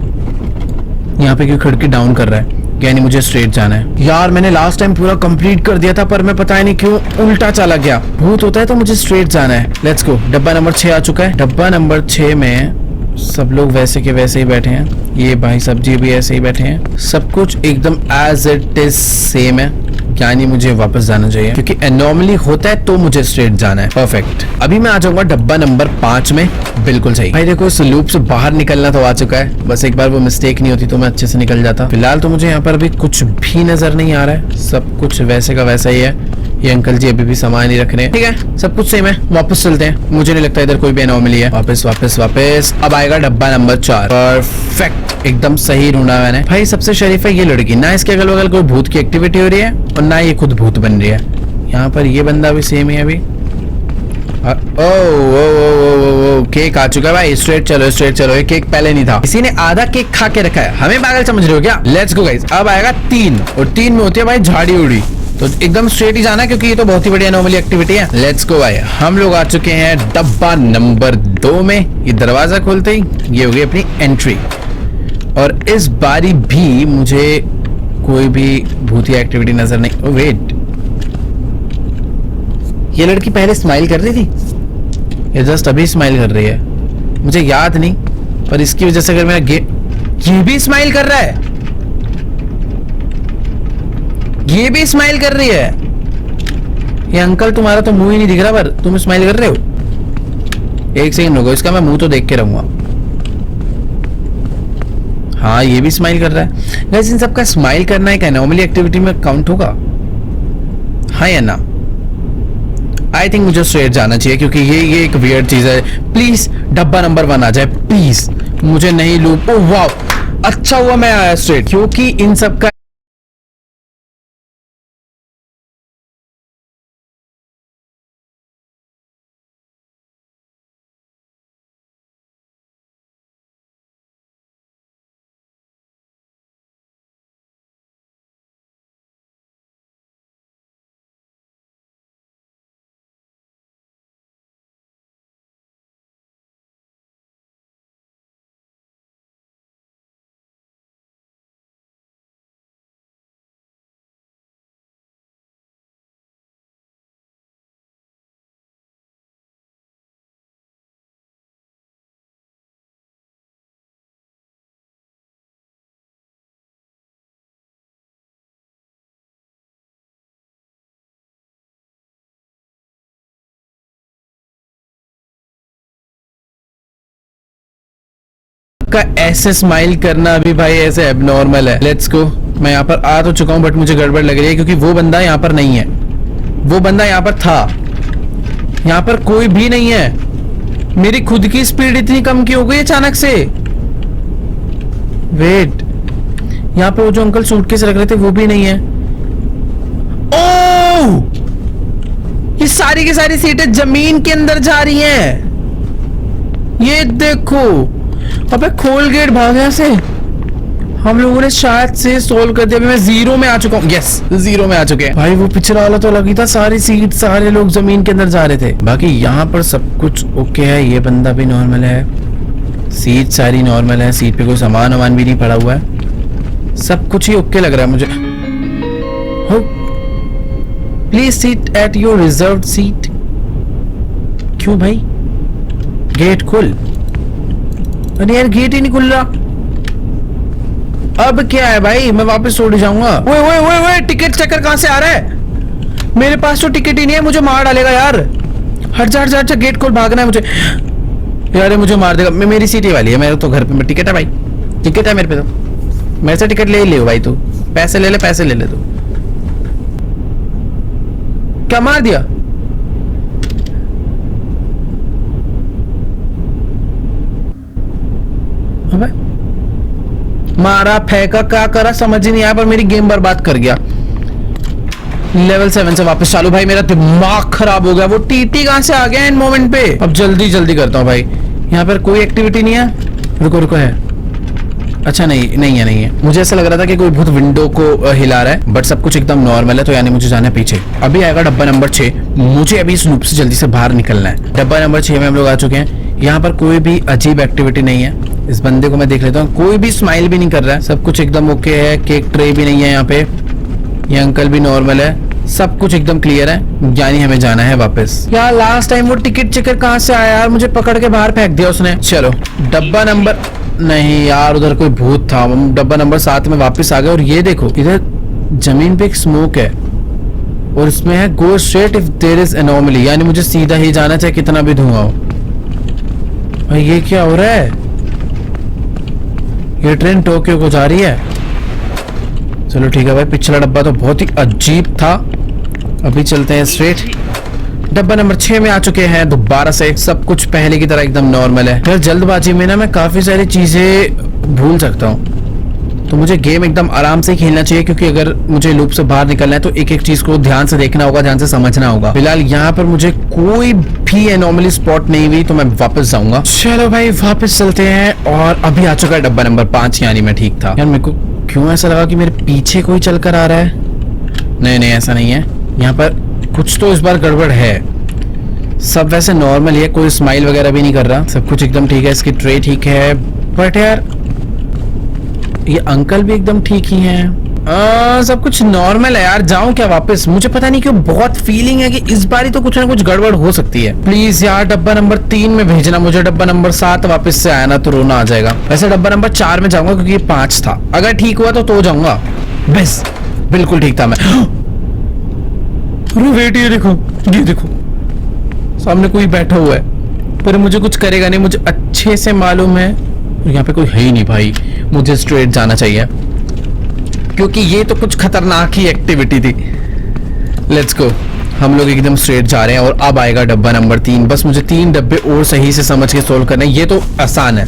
यहाँ पे क्यों खिड़की डाउन कर रहा है, यानी मुझे स्ट्रेट जाना है। यार मैंने लास्ट टाइम पूरा कंप्लीट कर दिया था, पर मैं पता नहीं क्यों उल्टा चला गया। भूत होता है तो मुझे स्ट्रेट जाना है। लेट्स गो। डब्बा नंबर 6 आ चुका है। डब्बा नंबर 6 में सब लोग वैसे के वैसे ही बैठे हैं। ये भाई सब्जी भी ऐसे ही बैठे हैं। सब कुछ एकदम एज इट इज सेम है, यानी मुझे वापस जाना चाहिए, क्योंकि एनॉमली होता है तो मुझे स्ट्रेट जाना है। परफेक्ट। अभी मैं आ जाऊंगा डब्बा नंबर 5 में। बिल्कुल सही भाई। देखो, इस लूप से बाहर निकलना तो आ चुका है, बस एक बार वो मिस्टेक नहीं होती तो मैं अच्छे से निकल जाता। फिलहाल तो मुझे यहाँ पर अभी कुछ भी नजर नहीं आ रहा है, सब कुछ वैसे का वैसा ही है। ये अंकल जी अभी भी सामान ही रख रहे हैं। ठीक है, सब कुछ सेम है। वापस चलते हैं, मुझे नहीं लगता इधर कोई भी एनॉमली है। वापस वापस वापस। अब आएगा डब्बा नंबर 4। परफेक्ट, एकदम सही ढूंढा मैंने भाई। सबसे शरीफ है ये लड़की, ना इसके अगल बगल कोई भूत की एक्टिविटी हो रही है और ना ये खुद भूत बन रही है। यहाँ पर ये बंदा भी सेम ही है अभी। ओ केक आ चुका है भाई। स्ट्रेट चलो, स्ट्रेट चलो। ये केक पहले नहीं था, किसी ने आधा केक खा के रखा है। हमें पागल समझ रहे हो क्या? Let's go guys. अब आएगा 3, और 3 में होती है भाई झाड़ी उड़ी, तो एकदम स्ट्रेट ही जाना, क्योंकि ये तो बहुत ही बढ़िया नॉर्मली एक्टिविटी है। लेट्स गो भाई। हम लोग आ चुके हैं डब्बा नंबर 2 में। ये दरवाजा खोलते ही ये हो गई अपनी एंट्री, और इस बारी भी मुझे कोई भी भूतिया एक्टिविटी नजर नहीं। ओ वेट, ये लड़की पहले स्माइल कर रही थी, ये जस्ट अभी स्माइल कर रही है। मुझे याद नहीं, पर इसकी वजह से अगर मेरा ये भी स्माइल कर रहा है, ये भी स्माइल कर रही है। ये अंकल तुम्हारा तो मुंह ही नहीं दिख रहा, पर तुम स्माइल कर रहे हो। एक सेकंड रुको, इसका मैं मुंह तो देख के रहूंगा। हाँ, ये भी स्माइल कर रहा है। वैसे इन सबका स्माइल करना एक एनॉमली एक्टिविटी में काउंट होगा, हाँ या ना? आई थिंक मुझे स्ट्रेट जाना चाहिए, क्योंकि ये एक वियर्ड चीज है। प्लीज डब्बा नंबर 1 आ जाए प्लीज, मुझे नहीं लूप। ओह वाओ, अच्छा हुआ मैं आया स्ट्रेट, क्योंकि इन सब का का ऐसे स्माइल करना अभी भाई ऐसे एबनॉर्मल है। Let's go. मैं यहाँ पर आ तो चुका हूँ, बट मुझे गड़बड़ लग रही है, क्योंकि वो बंदा यहाँ पर नहीं है। वो बंदा यहाँ पर था, यहाँ पर कोई भी नहीं है। मेरी खुद की स्पीड इतनी कम क्यों हो गई अचानक से? वेट, यहाँ पे वो जो अंकल सूटकेस रख रहे थे वो भी नहीं है। ओह, ये सारी की सारी सीटें जमीन के अंदर जा रही हैं। ये देखो, अबे खोल गेट, भाग यहाँ से। हम लोगों ने शायद से सोल्व कर दिया। अभी मैं 0 में आ चुका हूँ। यस, 0 में आ चुके हैं भाई। वो पिछला वाला तो लगी था, सारी सीट, सारे लोग जमीन के अंदर जा रहे थे। बाकी यहाँ पर सब कुछ ओके है। ये बंदा भी नॉर्मल है, सीट सारी नॉर्मल है, सीट पे कोई सामान वामान भी नहीं पड़ा हुआ है। सब कुछ ही ओके लग रहा है मुझे। Please seat at your reserve seat. क्यों भाई? गेट खोल। अरे यार, गेट ही नहीं खुल रहा। अब क्या है भाई, मैं वापस उड़ जाऊंगा। ओए ओए ओए ओए, टिकट चेकर कहां से आ रहा है? मेरे पास तो टिकट ही नहीं है, मुझे मार डालेगा यार। हट जा हट जा, अच्छा गेट खोल, भागना है मुझे यार। मुझे मार देगा। मेरी सीट ही वाली है, मेरे तो घर पे टिकट है भाई, टिकट है मेरे पे। तो मेरे से टिकट ले ले भाई, तू पैसे ले ले, पैसे ले ले। तू क्या मार दिया? अबे मारा, फेंका, क्या करा समझ ही नहीं आया, पर मेरी गेम बर्बाद कर गया। लेवल 7 से वापस चालू। भाई मेरा दिमाग खराब हो गया। वो टीटी कहां से आ गया इन मोमेंट पे? अब जल्दी जल्दी करता हूँ भाई। यहाँ पर कोई एक्टिविटी नहीं है। रुको रुको, है अच्छा नहीं है। मुझे ऐसा लग रहा था कि कोई भूत विंडो को हिला रहा है, बट सब कुछ एकदम नॉर्मल है। तो यानी मुझे जाना है पीछे। अभी आएगा डब्बा नंबर 6। मुझे अभी इस लूप से जल्दी से बाहर निकलना है। डब्बा नंबर 6 में हम लोग आ चुके हैं। यहाँ पर कोई भी अजीब एक्टिविटी नहीं है। इस बंदे को मैं देख लेता हूँ, कोई भी स्माइल भी नहीं कर रहा है, सब कुछ एकदम ओके है। केक ट्रे भी नहीं है यहाँ पे, ये अंकल भी नॉर्मल है, सब कुछ एकदम क्लियर है। यानी हमें जाना है वापस। यार लास्ट टाइम वो टिकट चेकर कहाँ से आया यार, मुझे पकड़ के बाहर फेंक दिया उसने। चलो डब्बा नंबर, नहीं यार उधर कोई भूत था। हम डब्बा नंबर 7 में वापस आ गए। और ये देखो इधर जमीन पे एक स्मोक है और इसमें है go straight if there is anomaly, यानी मुझे सीधा ही जाना चाहे कितना भी धुआं हो। भाई ये क्या हो रहा है, ये ट्रेन टोक्यो को जा रही है। चलो ठीक है भाई, पिछला डब्बा तो बहुत ही अजीब था। अभी चलते हैं स्ट्रेट। डब्बा नंबर 6 में आ चुके हैं दोबारा से। सब कुछ पहले की तरह एकदम नॉर्मल है। यार जल्दबाजी में ना मैं काफी सारी चीजें भूल सकता हूँ, तो मुझे गेम एकदम आराम से खेलना चाहिए, क्योंकि अगर मुझे लूप से बाहर निकलना है तो एक एक चीज को ध्यान से देखना होगा, ध्यान से समझना होगा। फिलहाल यहाँ पर मुझे कोई भी एनोमली स्पॉट नहीं हुई, तो मैं वापस जाऊंगा। चलो भाई वापस चलते हैं। और अभी आ चुका है डब्बा नंबर 5, यानी मैं ठीक था। यार मेरे को क्यों ऐसा लगा कि मेरे पीछे कोई चल कर आ रहा है। नहीं ऐसा नहीं है, यहाँ पर कुछ तो इस बार गड़बड़ है। सब वैसे नॉर्मल है, कोई स्माइल वगैरह भी नहीं कर रहा, सब कुछ एकदम ठीक है। इसकी ट्रे ठीक है, बट यार ये अंकल भी एकदम ठीक ही हैं। सब कुछ नॉर्मल है यार। जाऊं क्या वापस? मुझे पता नहीं क्यों बहुत फीलिंग है कि इस बारी तो कुछ ना कुछ गड़बड़ हो सकती है। प्लीज यार डब्बा नंबर 3 में भेजना मुझे। डब्बा नंबर 7 वापस से आया ना तो रोना आ जाएगा। वैसे डब्बा नंबर 4 में जाऊंगा क्योंकि ये 5 था। अगर ठीक हुआ तो जाऊंगा। बस बिल्कुल ठीक था मैं। अरे वेट, ये देखो सामने कोई बैठा हुआ है, पर मुझे कुछ करेगा नहीं, मुझे अच्छे से मालूम है। यहाँ पे कोई है ही नहीं भाई, मुझे स्ट्रेट जाना चाहिए, क्योंकि ये तो कुछ खतरनाक ही एक्टिविटी थी। लेट्स गो, हम लोग एकदम स्ट्रेट जा रहे हैं। और अब आएगा डब्बा नंबर 3। बस मुझे 3 डब्बे और सही से समझ के सोल्व करना है। ये तो आसान है,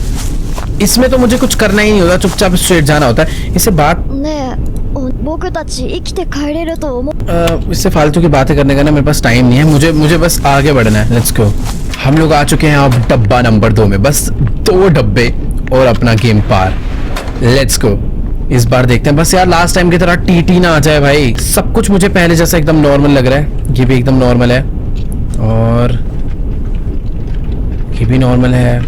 इसमें तो मुझे कुछ करना ही नहीं होता, चुपचाप स्ट्रेट जाना होता है। इससे बात इससे फालतू की बातें करने का ना मेरे पास टाइम नहीं है। मुझे बस आगे बढ़ना है। लेट्स गो। हम लोग आ चुके हैं अब डब्बा नंबर 2 में। बस 2 डब्बे और अपना गेम पार। Let's go. इस बार देखते हैं, बस यार लास्ट टाइम की तरह टीटी ना आ जाए भाई। सब कुछ मुझे पहले जैसा एकदम नॉर्मल लग रहा है। ये भी एकदम नॉर्मल है और ये भी नॉर्मल है,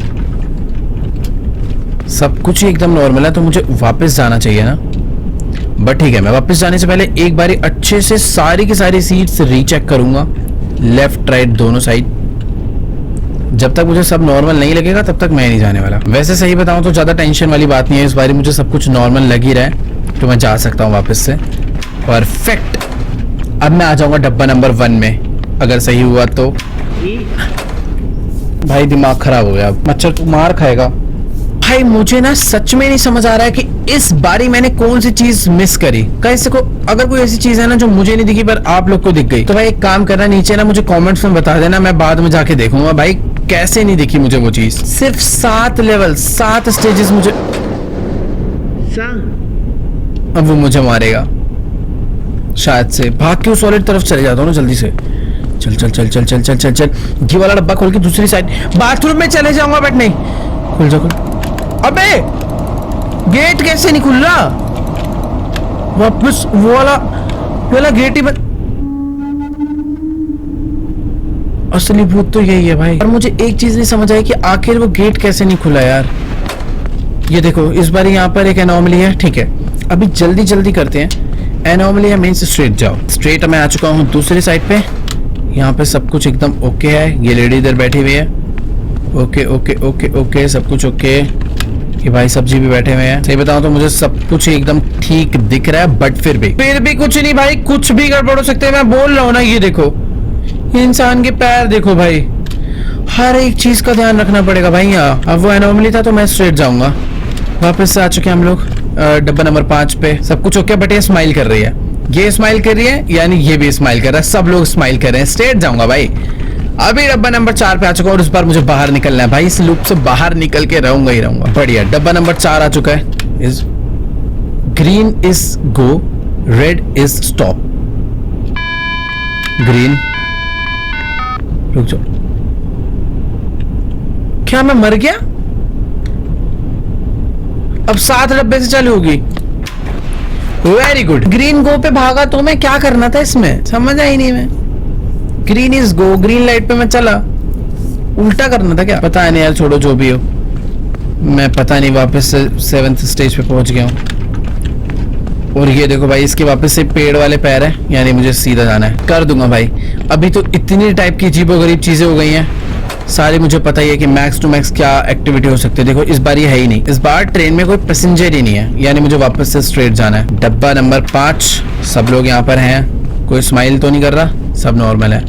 सब कुछ ही एकदम नॉर्मल है। तो मुझे वापस जाना चाहिए ना, बट ठीक है, मैं वापस जाने से पहले एक बारी अच्छे से सारी की सारी सीट्स रीचेक करूंगा, लेफ्ट राइट दोनों साइड। जब तक मुझे सब नॉर्मल नहीं लगेगा तब तक मैं नहीं जाने वाला। वैसे सही बताऊं तो ज्यादा टेंशन वाली बात नहीं है, इस बारी मुझे सब कुछ नॉर्मल लग ही रहा है, तो मैं जा सकता हूं वापस से। परफेक्ट। अब मैं आ जाऊंगा डब्बा नंबर 1 में, अगर सही हुआ तो। भाई दिमाग खराब हो गया, मच्छर को मार खाएगा भाई। मुझे ना सच में नहीं समझ आ रहा है कि इस बारी मैंने कौन सी चीज मिस करी। कैसे को अगर कोई ऐसी चीज है ना जो मुझे नहीं दिखी पर आप लोग को दिख गई, तो भाई एक काम करना, नीचे ना मुझे कमेंट्स में बता देना, मैं बाद में जाके देखूंगा भाई कैसे नहीं दिखी मुझे वो चीज। सिर्फ 7 लेवल 7 स्टेजेस मुझे, अब वो मुझे मारेगा शायद से। भाग के उस वाले तरफ चले जाता हूँ ना जल्दी से। चल चल चल चल चल चल चल चल। ये वाला डब्बा खोल के दूसरी साइड बाथरूम में चले जाऊंगा, बट नहीं खुल जा। अबे गेट कैसे नहीं खुल रहा? वापस वो वाला गेट ही बंद। असली भूत तो यही है भाई। और मुझे एक चीज नहीं समझ आई कि आखिर वो गेट कैसे नहीं खुला यार। ये देखो इस बार यहाँ पर एक एनोमली है। ठीक है, अभी जल्दी जल्दी करते हैं। एनोमली है, मींस स्ट्रेट जाओ। स्ट्रेट मैं आ चुका हूँ दूसरी साइड पे। यहाँ पे सब कुछ एकदम ओके है। ये लेडी इधर बैठी हुई है। ओके ओके ओके ओके, सब कुछ ओके। ये भाई सब्जी भी बैठे हुए हैं। सही बताऊं तो मुझे सब कुछ एकदम ठीक दिख रहा है, बट फिर भी कुछ नहीं भाई, कुछ भी गड़बड़ हो सकते हैं। मैं बोल रहा हूँ ना, ये देखो ये इंसान के पैर देखो भाई, हर एक चीज का ध्यान रखना पड़ेगा भाई यहाँ। अब वो एनोमली था तो मैं स्ट्रेट जाऊंगा। वापस से आ चुके हैं हम लोग डब्बा नंबर 5 पे। सब कुछ ओके, बट ये स्माइल कर रही है, ये स्माइल कर रही है, यानी ये भी स्माइल कर रहा है। सब लोग स्माइल कर रहे हैं। स्ट्रेट जाऊंगा भाई। अभी डब्बा नंबर 4 पे आ चुका हूँ और इस बार मुझे बाहर निकलना है भाई। इस लूप से बाहर निकल के रहूंगा ही रहूंगा। बढ़िया, डब्बा नंबर 4 आ चुका है। Is green is go, red is stop. Green, रुक जाओ। क्या मैं मर गया? अब 7 डब्बे से चालू होगी। Very good. ग्रीन गो पे भागा तो मैं क्या करना था इसमें, समझ आई नहीं मैं। Green is go, green light पे मैं चला, उल्टा करना था क्या, पता नहीं यार, छोड़ो जो भी हो। मैं पता नहीं वापस से 7th स्टेज पे पहुंच गया हूँ। और ये देखो भाई, इसके वापस से पेड़ वाले पैर है, यानी मुझे सीधा जाना है। कर दूंगा भाई। अभी तो इतनी टाइप की अजीबोगरीब चीजें हो गई हैं सारी, मुझे पता ही है कि मैक्स टू मैक्स क्या एक्टिविटी हो सकती है। देखो इस बार ये है ही नहीं, इस बार ट्रेन में कोई पैसेंजर ही नहीं है, यानी मुझे वापस से स्ट्रेट जाना है। डब्बा नंबर 5, सब लोग यहाँ पर हैं, कोई स्माइल तो नहीं कर रहा, सब नॉर्मल है।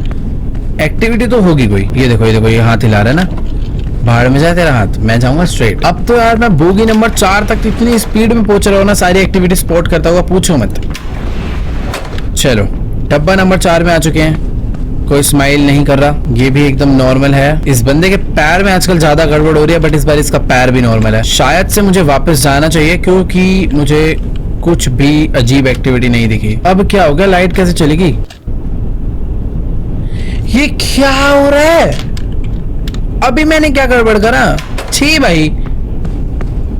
एक्टिविटी तो होगी कोई। ये देखो ये हाथ हिला रहा है ना, बाहर में जाए तेरा हाथ, मैं जाऊंगा स्ट्रेट। अब तो यार मैं बोगी नंबर 4 तक इतनी स्पीड में पहुंच रहा हूँ ना, सारी एक्टिविटी स्पॉट करता हुआ, पूछो मत। चलो डब्बा नंबर 4 में आ चुके हैं, कोई स्माइल नहीं कर रहा, ये भी एकदम नॉर्मल है। इस बंदे के पैर में आजकल ज्यादा गड़बड़ हो रही है, बट इस बार इसका पैर भी नॉर्मल है। शायद से मुझे वापस जाना चाहिए, क्योंकि मुझे कुछ भी अजीब एक्टिविटी नहीं दिखी। अब क्या हो गया, लाइट कैसे चलेगी, ये क्या हो रहा है, अभी मैंने क्या गड़बड़ करा। छी भाई,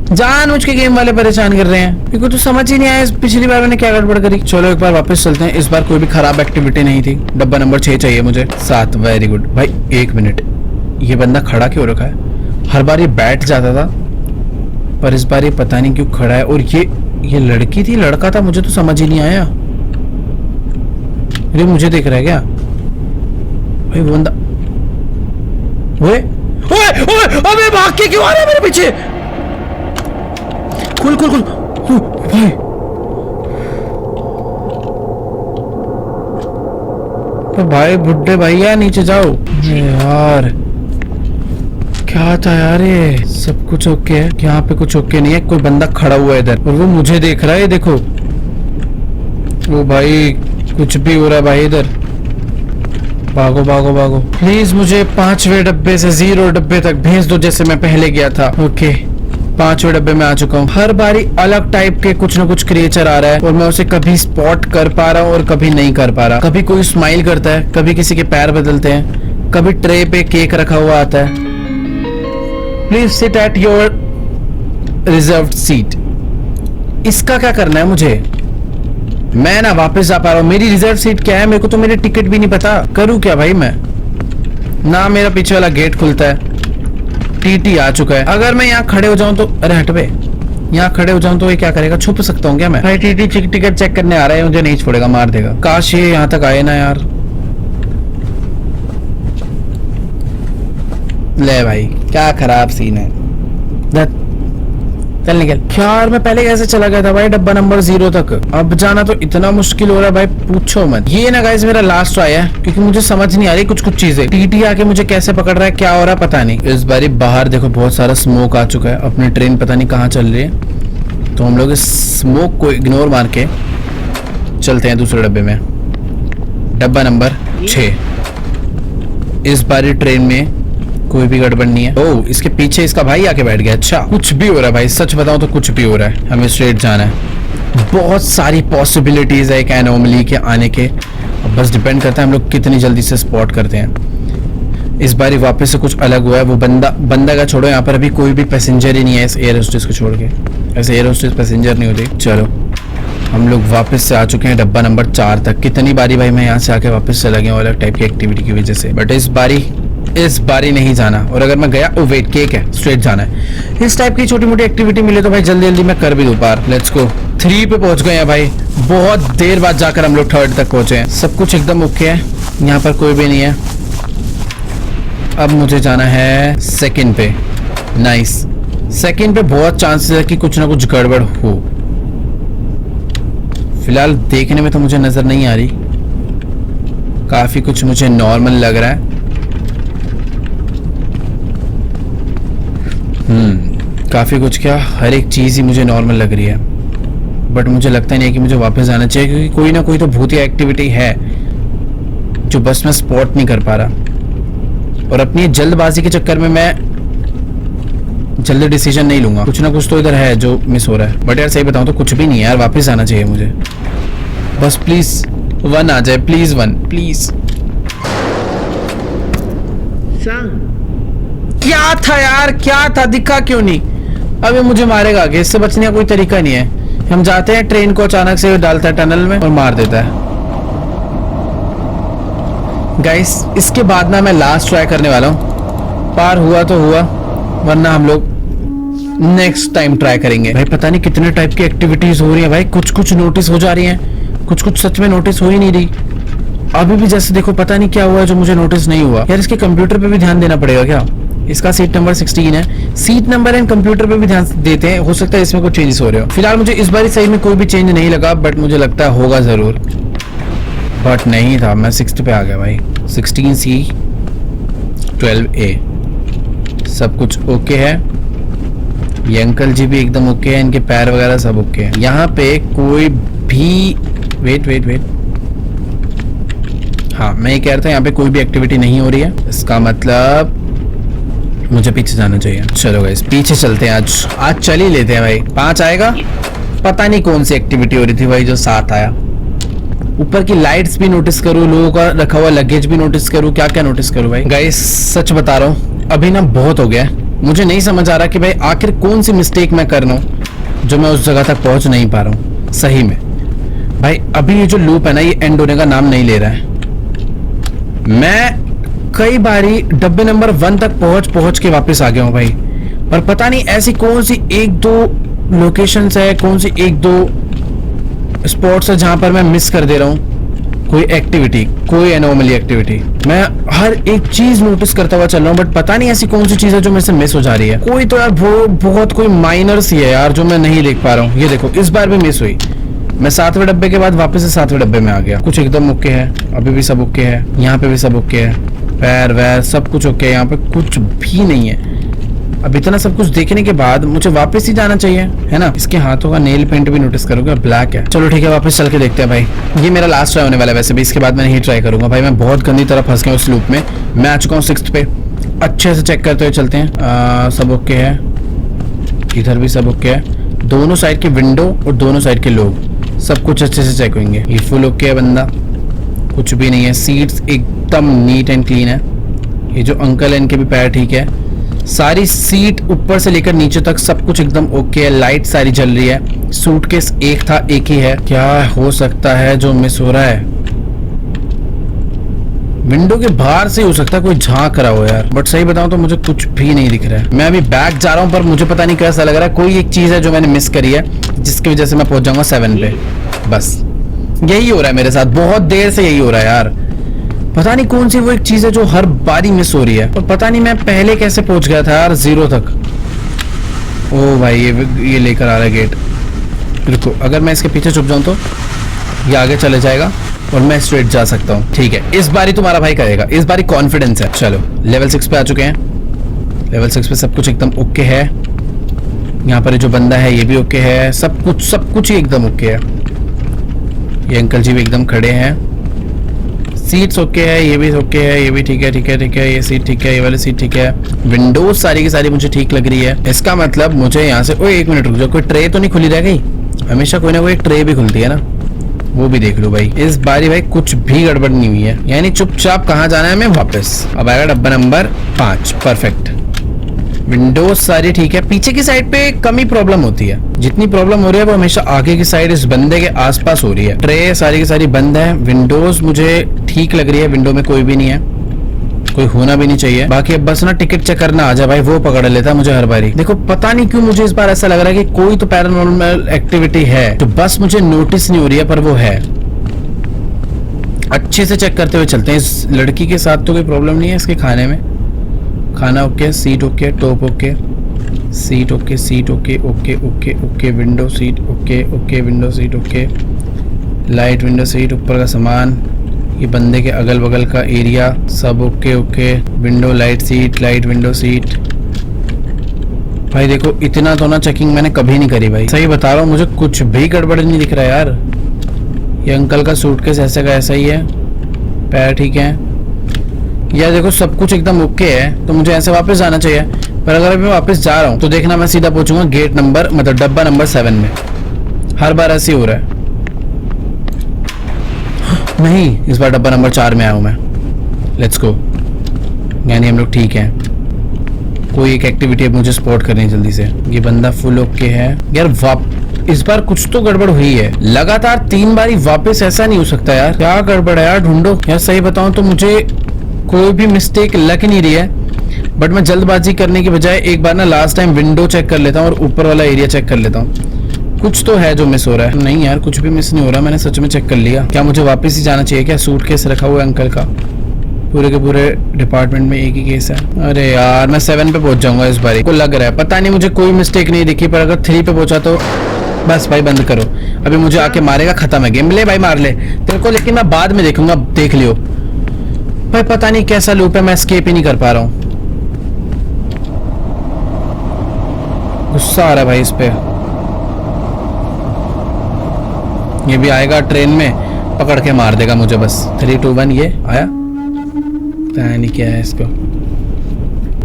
जानबूझ के गेम वाले परेशान कर रहे हैं, क्योंकि तो समझ ही नहीं आया पिछली बार मैंने क्या गड़बड़ करी। चलो एक बार वापस चलते हैं, इस बार कोई भी खराब एक्टिविटी नहीं थी। डब्बा नंबर 6 चाहिए मुझे, 7। वेरी गुड भाई। 1 मिनट, ये बंदा खड़ा क्यों रखा है, हर बार ये बैठ जाता था, पर इस बार ये पता नहीं क्यों खड़ा है। और ये लड़की थी लड़का था, मुझे तो समझ ही नहीं आया। ये मुझे देख रहा है क्या भाई, वो बंदा, ओए ओए ओए, अबे भाग के क्यों आ रहा है मेरे पीछे, खुल खुल खुल भाई। तो भाई बुड्ढे भैया नीचे जाओ यार, क्या था यार, ये सब कुछ ओके है, यहाँ पे कुछ ओके नहीं है। कोई बंदा खड़ा हुआ है इधर और वो मुझे देख रहा है, देखो वो भाई, कुछ भी हो रहा है भाई इधर। भागो भागो भागो, प्लीज मुझे 5वें डब्बे से 0 डब्बे तक भेज दो, जैसे मैं पहले गया था। ओके 5वें डब्बे में आ चुका हूँ। हर बारी अलग टाइप के कुछ ना कुछ क्रिएचर आ रहा है, और मैं उसे कभी स्पॉट कर पा रहा हूँ और कभी नहीं कर पा रहा। कभी कोई स्माइल करता है, कभी किसी के पैर बदलते हैं, कभी ट्रे पे केक रखा हुआ आता है। Please sit at your reserved seat. इसका क्या करना है मुझे, मैं ना वापस जा पा रहा हूँ। मेरी रिजर्व सीट क्या है, मेरे को तो मेरे टिकट भी नहीं पता, करूँ क्या भाई मैं ना। मेरा पीछे वाला गेट खुलता है, टीटी आ चुका है। अगर मैं यहाँ खड़े हो जाऊं तो, अरे हट बे, यहाँ खड़े हो जाऊं तो ये क्या करेगा, छुप सकता हूँ क्या मैं। भाई टीटी टिकट चेक करने आ रहा है, मुझे नहीं छोड़ेगा, मार देगा। काश ये यहाँ तक आए ना यार। ले भाई क्या खराब सीन है, चल निकल। यार मैं पहले कैसे चला गया था भाई डब्बा नंबर 0 तक, अब जाना तो इतना मुश्किल हो रहा है भाई, पूछो मत। ये ना गाइस मेरा लास्ट ट्राई है, क्योंकि मुझे समझ नहीं आ रही कुछ चीजें। टीटी आके मुझे कैसे पकड़ रहा है, क्या हो रहा है पता नहीं। इस बारी बाहर देखो बहुत सारा स्मोक आ चुका है, अपनी ट्रेन पता नहीं कहाँ चल रही है, तो हम लोग इस स्मोक को इग्नोर मार के चलते हैं दूसरे डब्बे में। डब्बा नंबर 6। इस बारी ट्रेन में कोई भी गड़बड़ नहीं है। ओह इसके पीछे इसका भाई आके बैठ गया। अच्छा कुछ भी हो रहा है भाई, सच बताऊं तो कुछ भी हो रहा है। हमें स्ट्रेट जाना है, बहुत सारी पॉसिबिलिटीज है एक एनोमली के आने के, अब बस डिपेंड करता है हम लोग कितनी जल्दी से स्पॉट करते हैं। इस बारी वापस से कुछ अलग हुआ है। वो बंदा का छोड़ो, यहाँ पर अभी कोई भी पैसेंजर ही नहीं है इस एयर होस्टेस को छोड़ के। ऐसे एयर होस्टेस पैसेंजर नहीं होती। चलो हम लोग वापस से आ चुके हैं डब्बा नंबर 4 तक। कितनी बारी भाई मैं यहाँ से आके वापस चला गया अलग टाइप की एक्टिविटी की वजह से, बट इस बारी नहीं जाना। और अगर मैं गया, वेट केक है, स्ट्रेट जाना है। इस टाइप की छोटी मोटी एक्टिविटी मिले तो भाई जल्दी जल्दी मैं कर भी दूं पार। Let's go. 3 पे पहुंच गए हैं भाई, बहुत देर बाद जाकर हम लोग 3rd तक पहुंचे हैं। सब कुछ एकदम ओके है, यहाँ पर कोई भी नहीं है। अब मुझे जाना है 2nd पे। नाइस, 2nd पे बहुत चांसेस है कि कुछ ना कुछ गड़बड़ हो। फिलहाल देखने में तो मुझे नजर नहीं आ रही, काफी कुछ मुझे नॉर्मल लग रहा है। काफी कुछ क्या, हर एक चीज ही मुझे नॉर्मल लग रही है, बट मुझे लगता नहीं है कि मुझे वापस जाना चाहिए, क्योंकि कोई ना कोई तो भूतिया एक्टिविटी है जो बस मैं स्पॉट नहीं कर पा रहा। और अपनी जल्दबाजी के चक्कर में मैं जल्दी डिसीजन नहीं लूंगा। कुछ ना कुछ तो इधर है जो मिस हो रहा है। बट यार सही बताऊं तो कुछ भी नहीं है यार, वापस आना चाहिए मुझे। बस प्लीज 1 आ जाए, प्लीज 1 प्लीज। क्या था यार, क्या था, दिखा क्यों नहीं? अब ये मुझे मारेगा आगे, इससे बचने का कोई तरीका नहीं है। हम जाते हैं, ट्रेन को अचानक से डालता है टनल में और मार देता है। गाइस इसके बाद ना मैं लास्ट ट्राई करने वाला हूँ, पार हुआ तो हुआ, वरना हम लोग नेक्स्ट टाइम ट्राई करेंगे। भाई पता नहीं कितने टाइप की एक्टिविटीज हो रही है भाई, कुछ कुछ नोटिस हो जा रही हैं, कुछ कुछ सच में नोटिस हो ही नहीं रही। अभी भी जैसे देखो पता नहीं क्या हुआ है जो मुझे नोटिस नहीं हुआ। यार इसके कंप्यूटर पे भी ध्यान देना पड़ेगा क्या? इसका सीट नंबर 16 है, सीट नंबर एंड कंप्यूटर पे भी ध्यान देते हैं, हो सकता है इसमें कुछ चेंजेस हो रहे हो। फिलहाल मुझे इस बार सही में कोई भी चेंज नहीं लगा, बट मुझे लगता है होगा जरूर, बट नहीं था। मैं 6 पे आ गया भाई, 16C 12A सब कुछ ओके है। ये अंकल जी भी एकदम ओके है, इनके पैर वगैरह सब ओके है। यहाँ पे कोई भी वेट हाँ मैं ये कह रहा था यहाँ पे कोई भी एक्टिविटी नहीं हो रही है, इसका मतलब मुझे पीछे जाना चाहिए। चलो गाइस पीछे चलते हैं, आज चल ही लेते हैं भाई। 5 आएगा, पता नहीं कौन सी एक्टिविटी हो रही थी भाई जो 7 आया। ऊपर की लाइट्स भी नोटिस करूँ, लोगों का रखा हुआ लगेज भी नोटिस करूँ, क्या क्या नोटिस करूँ भाई। गाइस सच बता रहा हूँ अभी ना बहुत हो गया, मुझे नहीं समझ आ रहा कि भाई आखिर कौन सी मिस्टेक मैं कर रहा हूँ जो मैं उस जगह तक पहुंच नहीं पा रहा हूँ सही में। भाई अभी ये जो लूप है ना ये एंड होने का नाम नहीं ले रहा है। मैं कई बारी डब्बे नंबर 1 तक पहुंच के वापस आ गया हूँ भाई, पर पता नहीं ऐसी कौन सी 1-2 लोकेशंस है, कौन सी 1-2 स्पॉट्स है जहां पर मैं मिस कर दे रहा हूँ कोई एक्टिविटी, कोई एनोमली एक्टिविटी। मैं हर एक चीज नोटिस करता हुआ चल रहा हूँ, बट पता नहीं ऐसी कौन सी चीज है जो मेरे से मिस हो जा रही है। कोई तो यार वो बहुत कोई माइनर सी है यार जो मैं नहीं देख पा रहा हूँ। ये देखो इस बार भी मिस हुई, मैं 7वें डब्बे के बाद वापस से 7वें डब्बे में आ गया। कुछ एकदम ओके है, अभी भी सब ओके है, यहाँ पे भी सब ओके है, पैर वैर सब कुछ ओके है, यहाँ पे कुछ भी नहीं है। अब इतना सब कुछ देखने के बाद मुझे वापस ही जाना चाहिए, है ना। इसके हाथों का नेल पेंट भी नोटिस करोगे, ब्लैक है। चलो ठीक है वापस चल के देखते हैं भाई। ये मेरा लास्ट ट्राई होने वाला है वैसे भी, इसके बाद मैं नहीं ट्राई करूंगा भाई। मैं बहुत गंदी तरह फंस गया उस लूप में। मैं आ चुका हूँ 6th पे, अच्छे से चेक करते हुए चलते हैं। सब ओके है, इधर भी सब ओके है, दोनों साइड के विंडो और दोनों साइड के लोग सब कुछ अच्छे से चेक होंगे। ये फुल ओके है बंदा, कुछ भी नहीं है। सीट्स एकदम नीट एंड क्लीन है। ये जो अंकल है इनके भी पैर ठीक है। सारी सीट ऊपर से लेकर नीचे तक सब कुछ एकदम ओके है। लाइट सारी जल रही है। सूटकेस एक था, एक ही है। क्या हो सकता है जो मिस हो रहा है? विंडो के बाहर से हो सकता है कोई झांक रहा हो यार, बट सही बताऊं तो मुझे कुछ भी नहीं दिख रहा है। मैं अभी बैक जा रहा हूं पर मुझे पता नहीं कैसा लग रहा है। कोई एक चीज है जो मैंने मिस करी है जिसकी वजह से मैं पहुंच जाऊंगा 7 पे। बस यही हो रहा है मेरे साथ, बहुत देर से यही हो रहा है यार। पता नहीं कौन सी वो एक चीज है जो हर बारी मिस हो रही है, और पता नहीं मैं पहले कैसे पहुंच गया था यार 0 तक। ओ भाई ये लेकर आ रहा है गेट। रुको, अगर मैं इसके पीछे छुप जाऊं तो ये आगे चले जाएगा और मैं स्ट्रेट जा सकता हूँ। ठीक है, इस बारी तुम्हारा भाई करेगा, इस बारी कॉन्फिडेंस है। चलो लेवल 6 पे आ चुके हैं। लेवल 6 पे सब कुछ एकदम ओके है। यहाँ पर जो बंदा है ये भी ओके है। सब कुछ ही एकदम ओके है। ये अंकल जी भी एकदम खड़े हैं। सीट्स ओके है, ये भी ओके है, ये भी ठीक है, ठीक है, ठीक है। ये सीट ठीक है, ये वाली सीट ठीक है। विंडोज सारी की सारी मुझे ठीक लग रही है। इसका मतलब मुझे यहाँ से, ओए 1 मिनट रुक जाओ, कोई ट्रे तो नहीं खुली रह गई? हमेशा कोई ना कोई ट्रे भी खुलती है ना, वो भी देख लो भाई। इस बारी भाई कुछ भी गड़बड़ नहीं हुई है, यानी चुपचाप कहाँ जाना है हमें? वापस। अब आएगा डब्बा नंबर 5। परफेक्ट। विंडोज सारी ठीक है। पीछे की साइड पे कम ही प्रॉब्लम होती है, जितनी प्रॉब्लम हो रही है वो हमेशा आगे की साइड इस बंदे के आसपास हो रही है। ट्रे सारी की सारी बंद है। विंडोज मुझे ठीक लग रही है, विंडो में कोई भी नहीं है, कोई होना भी नहीं चाहिए। बाकी अब बस ना टिकट चेक करना आ जाए भाई, वो पकड़ लेता है मुझे हर बारी। देखो पता नहीं क्यों मुझे इस बार ऐसा लग रहा है कि कोई तो पैरानॉर्मल एक्टिविटी है तो बस मुझे नोटिस नहीं हो रही है, पर वो है। अच्छे से चेक करते हुए चलते हैं। इस लड़की के साथ तो कोई प्रॉब्लम नहीं है, इसके खाने में। खाना okay, seat okay, top okay, seat okay, seat okay, okay okay okay. Window seat okay, okay window seat okay. Light window seat, ऊपर का सामान, ये बंदे के अगल बगल का एरिया सब okay okay. Window light seat, light window seat. भाई देखो इतना तो ना चेकिंग मैंने कभी नहीं करी भाई, सही बता रहा हूँ। मुझे कुछ भी गड़बड़ नहीं दिख रहा है यार। ये अंकल का सूटकेस ऐसे का ऐसा ही है, पैर ठीक है। यार देखो सब कुछ एकदम ओके है, तो मुझे ऐसे वापस जाना चाहिए। पर अगर मैं वापस जा रहा हूँ तो देखना मैं सीधा पहुंचूंगा गेट नंबर, मतलब डब्बा नंबर 7 में। हर बार ऐसे ही हो रहा है। नहीं, इस बार डब्बा नंबर 4 में आया हूं मैं। Let's go. यानी हम लोग ठीक हैं, कोई एक एक्टिविटी अब मुझे स्पॉट करनी है जल्दी से। ये बंदा फुल ओके है यार। इस बार कुछ तो गड़बड़ हुई है। लगातार 3 बारी वापस, ऐसा नहीं हो सकता यार। क्या गड़बड़ है यार, ढूंढो यार। सही बताऊं तो मुझे कोई भी मिस्टेक लग नहीं रही है, बट मैं जल्दबाजी करने की बजाय एक बार ना लास्ट टाइम विंडो चेक कर लेता हूँ और ऊपर वाला एरिया चेक कर लेता हूँ। कुछ तो है जो मिस हो रहा है। नहीं यार, कुछ भी मिस नहीं हो रहा, मैंने सच में चेक कर लिया। क्या मुझे वापस ही जाना चाहिए क्या? सूटकेस रखा हुआ है अंकल का, पूरे के पूरे डिपार्टमेंट में एक ही केस है। अरे यार, मैं 7 पे पहुंच जाऊंगा इस बार को लग रहा है। पता नहीं, मुझे कोई मिस्टेक नहीं दिखी, पर अगर 3 पे पहुंचा तो बस भाई बंद करो। अभी मुझे आके मारेगा, खत्म है गेम। ले भाई मार ले तेरे को, लेकिन मैं बाद में देखूंगा, देख लियो भाई। पता नहीं कैसा लूप है, मैं एस्केप ही नहीं कर पा रहा हूँ। गुस्सा आ रहा है भाई इस पे। ये भी आएगा ट्रेन में, पकड़ के मार देगा मुझे बस। 3 2 1 ये आया, पता नहीं क्या है इसको।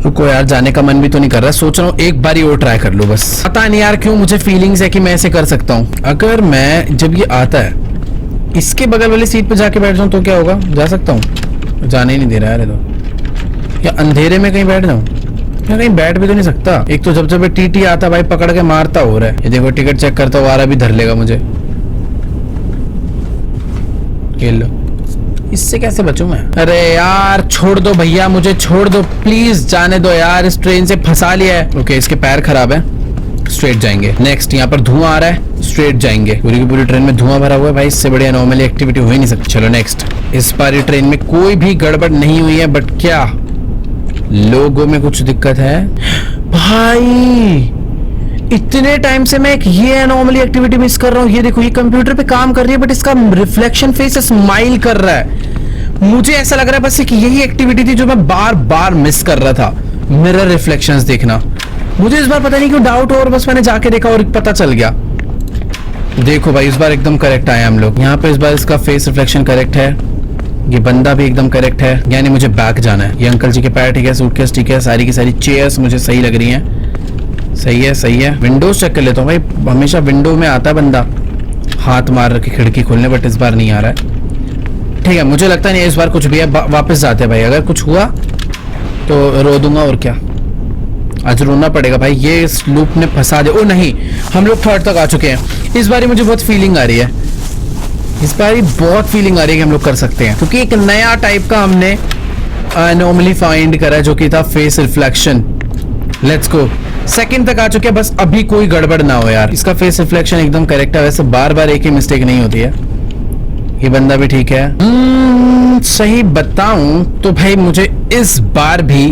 रुको यार, जाने का मन भी तो नहीं कर रहा। सोच रहा हूँ एक बार और ट्राई कर लूँ बस। पता नहीं यार क्यों मुझे फीलिंग्स है कि मैं ऐसे कर सकता हूँ। अगर मैं जब ये आता है इसके बगल वाली सीट पे जाके बैठ जाऊँ तो क्या होगा? जा सकता हूँ? जाने ही नहीं दे रहा है तो। या अंधेरे में कहीं बैठ जाऊँ? या कहीं बैठ भी तो नहीं सकता। एक तो जब टीटी आता भाई पकड़ के मारता हो रहा है। ये देखो टिकट चेक करता हुआ आ रहा, भी धर लेगा मुझे। खेल लो, इससे कैसे बचूं मैं? अरे यार छोड़ दो भैया, मुझे छोड़ दो प्लीज, जाने दो यार। इस ट्रेन से फंसा लिया है। ओके, इसके पैर खराब है, स्ट्रेट जाएंगे। नेक्स्ट, यहाँ पर धुआं आ रहा है, स्ट्रेट जाएंगे। पूरी की पूरी ट्रेन में धुआं भरा हुआ है भाई, इससे बढ़िया नॉर्मली एक्टिविटी हो ही नहीं सकती। चलो नेक्स्ट। इस बार ट्रेन में कोई भी गड़बड़ नहीं हुई है, बट क्या लोगों में कुछ दिक्कत है भाई? इतने टाइम से मैं एक ये एनोमली एक्टिविटी मिस कर रहा हूँ। ये देखो, ये कंप्यूटर पे काम कर रही है, बट इसका रिफ्लेक्शन फेस स्माइल कर रहा है। मुझे ऐसा लग रहा है बस एक यही एक्टिविटी थी जो मैं बार बार मिस कर रहा था, मिरर रिफ्लेक्शंस देखना। मुझे इस बार पता नहीं क्यों डाउट हो, और बस मैंने जाके देखा और पता चल गया। देखो भाई, इस बार एकदम करेक्ट आए हम लोग। यहाँ पे इस बार इसका फेस रिफ्लेक्शन करेक्ट है, ये बंदा भी एकदम करेक्ट है, यानी मुझे बैक जाना है। ये अंकल जी के पैर ठीक है, सूटकेस ठीक है, सारी की सारी चेयर्स मुझे सही लग रही हैं। सही है, सही है। विंडोज चेक कर लेता हूँ भाई, हमेशा विंडो में आता है बंदा हाथ मार के खिड़की खोलने, बट इस बार नहीं आ रहा है। ठीक है, मुझे लगता नहीं इस बार कुछ भी है। वापस जाते हैं भाई, अगर कुछ हुआ तो रो दूंगा और क्या। आज रोना पड़ेगा भाई, ये इस लूप ने फंसा दे। ओ नहीं, हम लोग 3rd तक आ चुके हैं। इस बार मुझे बहुत फीलिंग आ रही है, इस बार बहुत फीलिंग आ रही है कि हम लोग कर सकते हैं, क्योंकि एक नया टाइप का हमने एनोमली फाइंड करा जो कि था face reflection. Let's go, 2nd तक आ चुके हैं। बस अभी कोई गड़बड़ ना हो यार। इसका फेस रिफ्लेक्शन एकदम करेक्ट है, वैसे बार बार एक ही मिस्टेक नहीं होती है। ये बंदा भी ठीक है। सही बताऊं तो भाई मुझे इस बार भी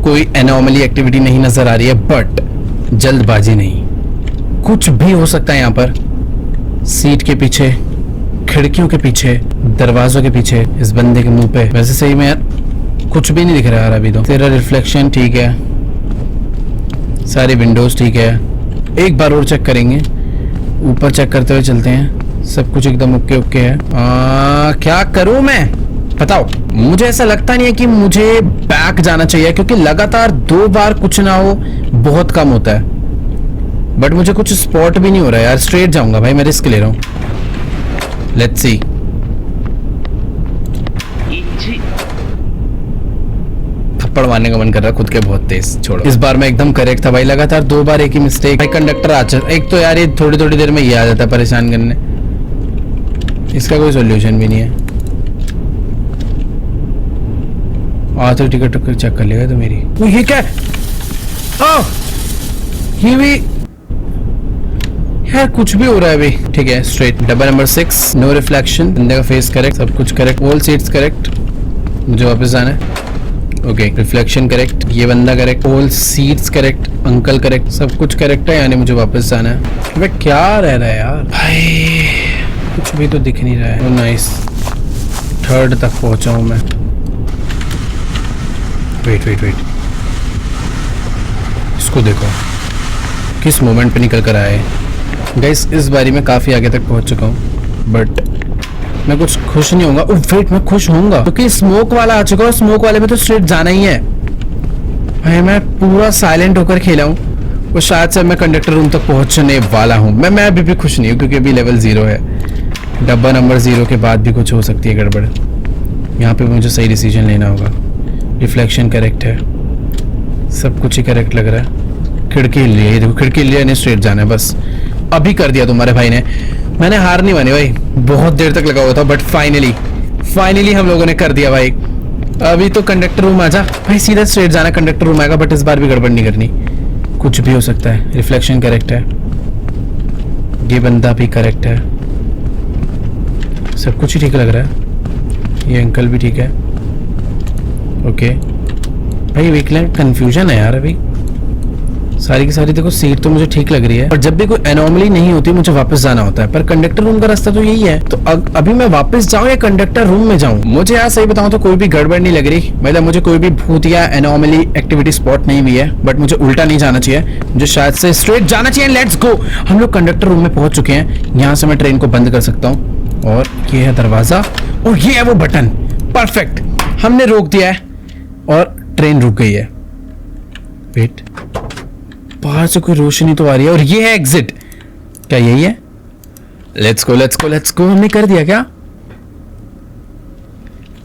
कोई एनोमली एक्टिविटी नहीं नजर आ रही है, बट जल्दबाजी नहीं, कुछ भी हो सकता है यहाँ पर। सीट के पीछे, खिड़कियों के पीछे, दरवाजों के पीछे, इस बंदे के मुंह पे। वैसे सही में यार कुछ भी नहीं दिख रहा यार अभी तो। तेरा रिफ्लेक्शन ठीक है, सारी विंडोज ठीक है। एक बार और चेक करेंगे, ऊपर चेक करते हुए चलते हैं। सब कुछ एकदम ओके ओके है। क्या करूं मैं, बताओ? मुझे ऐसा लगता नहीं है कि मुझे बैक जाना चाहिए, क्योंकि लगातार 2 बार कुछ ना हो बहुत कम होता है, बट मुझे कुछ स्पॉट भी नहीं हो रहा है यार। स्ट्रेट जाऊंगा भाई, मैं रिस्क ले रहा हूं। Let's see. थप्पड़ मारने का मन कर रहा है खुद के बहुत तेज। छोड़ो, इस बार मैं एकदम करेक्ट था भाई। लगातार 2 बार एक ही मिस्टेक। भाई कंडक्टर एक तो यार ये थोड़ी थोड़ी देर में ये आ जाता है परेशान करने, इसका कोई सॉल्यूशन भी नहीं है। तो टिकट चेक कर लेगा तो मेरी। ये क्या ये भी यार, कुछ भी हो रहा है अभी। ठीक है, स्ट्रेट। डब्बा नंबर 6, नो रिफ्लेक्शन। बंदे का फेस करेक्ट, सब कुछ करेक्ट, ऑल सीट्स करेक्ट। मुझे वापस जाना है। ओके, रिफ्लेक्शन करेक्ट, ये बंदा correct, all seats correct, uncle correct, सब कुछ करेक्ट है, यानी मुझे वापस जाना है। अबे क्या रह रहा है यार भाई, कुछ भी तो दिख नहीं रहा है। नाइस, 3rd तक पहुंचा हूं मैं। वेट, इसको देखो किस मोमेंट पे निकल कर आए। गाइस, इस बारी में काफी आगे तक पहुंच चुका हूं, बट मैं कुछ खुश नहीं होऊंगा। वेट, मैं खुश होऊंगा क्योंकि स्मोक वाला आ चुका है। स्मोक वाले में तो स्ट्रेट जाना ही है भाई। मैं पूरा साइलेंट होकर खेला हूँ, और शायद से मैं कंडक्टर रूम तक पहुंचने वाला हूँ। मैं अभी भी खुश नहीं हूँ, क्योंकि अभी लेवल 0 है। डब्बा नंबर 0 के बाद भी कुछ हो सकती है गड़बड़। यहाँ पे मुझे सही डिसीजन लेना होगा। रिफ्लेक्शन करेक्ट है, सब कुछ ही करेक्ट लग रहा है। खिड़की हिल रही है, ये देखो खिड़की हिल रही है, नहीं स्ट्रेट जाना है बस। अभी कर दिया तुम्हारे भाई ने। मैंने हार नहीं मानी भाई, बहुत देर तक लगा हुआ था, बट फाइनली हम लोगों ने कर दिया भाई। अभी तो कंडक्टर रूम आजा भाई, सीधा स्ट्रेट जाना, कंडक्टर रूम आएगा, बट इस बार भी गड़बड़ नहीं करनी, कुछ भी हो सकता है। रिफ्लेक्शन करेक्ट है, ये बंदा भी करेक्ट है, सब कुछ ही ठीक लग रहा है। ये अंकल भी ठीक है। ओके भाई, वीकलैंड कंफ्यूजन है यार अभी। सारी की सारी देखो सीट तो मुझे ठीक लग रही है, पर जब भी कोई एनोमली नहीं होती मुझे वापस जाना होता है। पर कंडक्टर रूम का रास्ता तो यही है, तो अभी मैं वापस जाऊं या कंडक्टर रूम में जाऊं? मुझे यार सही बताऊं तो कोई भी गड़बड़ नहीं लग रही, मतलब मुझे कोई भी भूत या एनोमली एक्टिविटी स्पॉट नहीं हुई है, बट मुझे उल्टा नहीं जाना चाहिए, मुझे शायद से स्ट्रेट जाना चाहिए। Let's go. हम लोग कंडक्टर रूम में पहुंच चुके हैं, यहाँ से मैं ट्रेन को बंद कर सकता हूँ, और ये है दरवाजा, और ये है वो बटन। परफेक्ट, हमने रोक दिया है और ट्रेन रुक गई है। वेट, बाहर से कोई रोशनी तो आ रही है, और ये है एग्जिट। क्या यही है? लेट्स गो। हमने कर दिया क्या?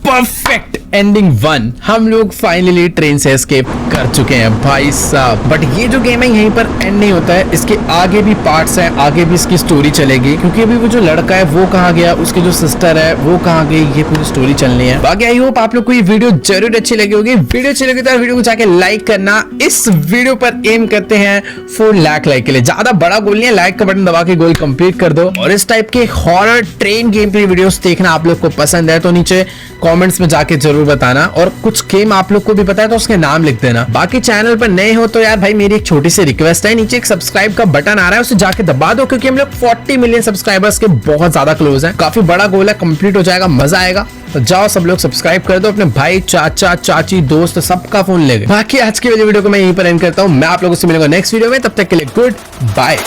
Perfect, ending 1। हम लोग फाइनली ट्रेन से एस्केप कर चुके हैं भाई साहब। बट ये जो गेम है यहीं पर एंड नहीं होता है, इसके आगे भी पार्ट्स हैं, आगे भी इसकी स्टोरी चलेगी, क्योंकि अभी वो जो लड़का है वो कहाँ गया, उसकी जो सिस्टर है वो कहाँ गई, ये पूरी स्टोरी चलनी है। बाकी आई होप आप लोग को ये वीडियो जरूर अच्छी लगी होगी। वीडियो अच्छी लगी तो वीडियो को जाके लाइक करना। इस वीडियो पर एम करते हैं 4 लाख लाइक के लिए, ज्यादा बड़ा गोल नहीं है, लाइक का बटन दबा के गोल कंप्लीट कर दो। और इस टाइप के horror train game play videos देखना आप लोग को पसंद है तो नीचे कमेंट्स में जाके जरूर बताना, और कुछ गेम आप लोग को भी पता है तो उसके नाम लिख देना। बाकी चैनल पर नए हो तो यार भाई मेरी एक छोटी सी रिक्वेस्ट है, नीचे एक सब्सक्राइब का बटन आ रहा है, उसे जाके दबा दो, क्योंकि हम लोग 40 मिलियन सब्सक्राइबर्स के बहुत ज्यादा क्लोज हैं। काफी बड़ा गोल है, कंप्लीट हो जाएगा, मजा आएगा। तो जाओ सब लोग सब्सक्राइब कर दो, अपने भाई, चाचा, चाची, दोस्त सबका फोन ले गए। बाकी आज की वीडियो को मैं यहीं पर एंड करता हूँ। मैं आप लोगों से मिलूंगा नेक्स्ट वीडियो में, तब तक के लिए गुड बाय।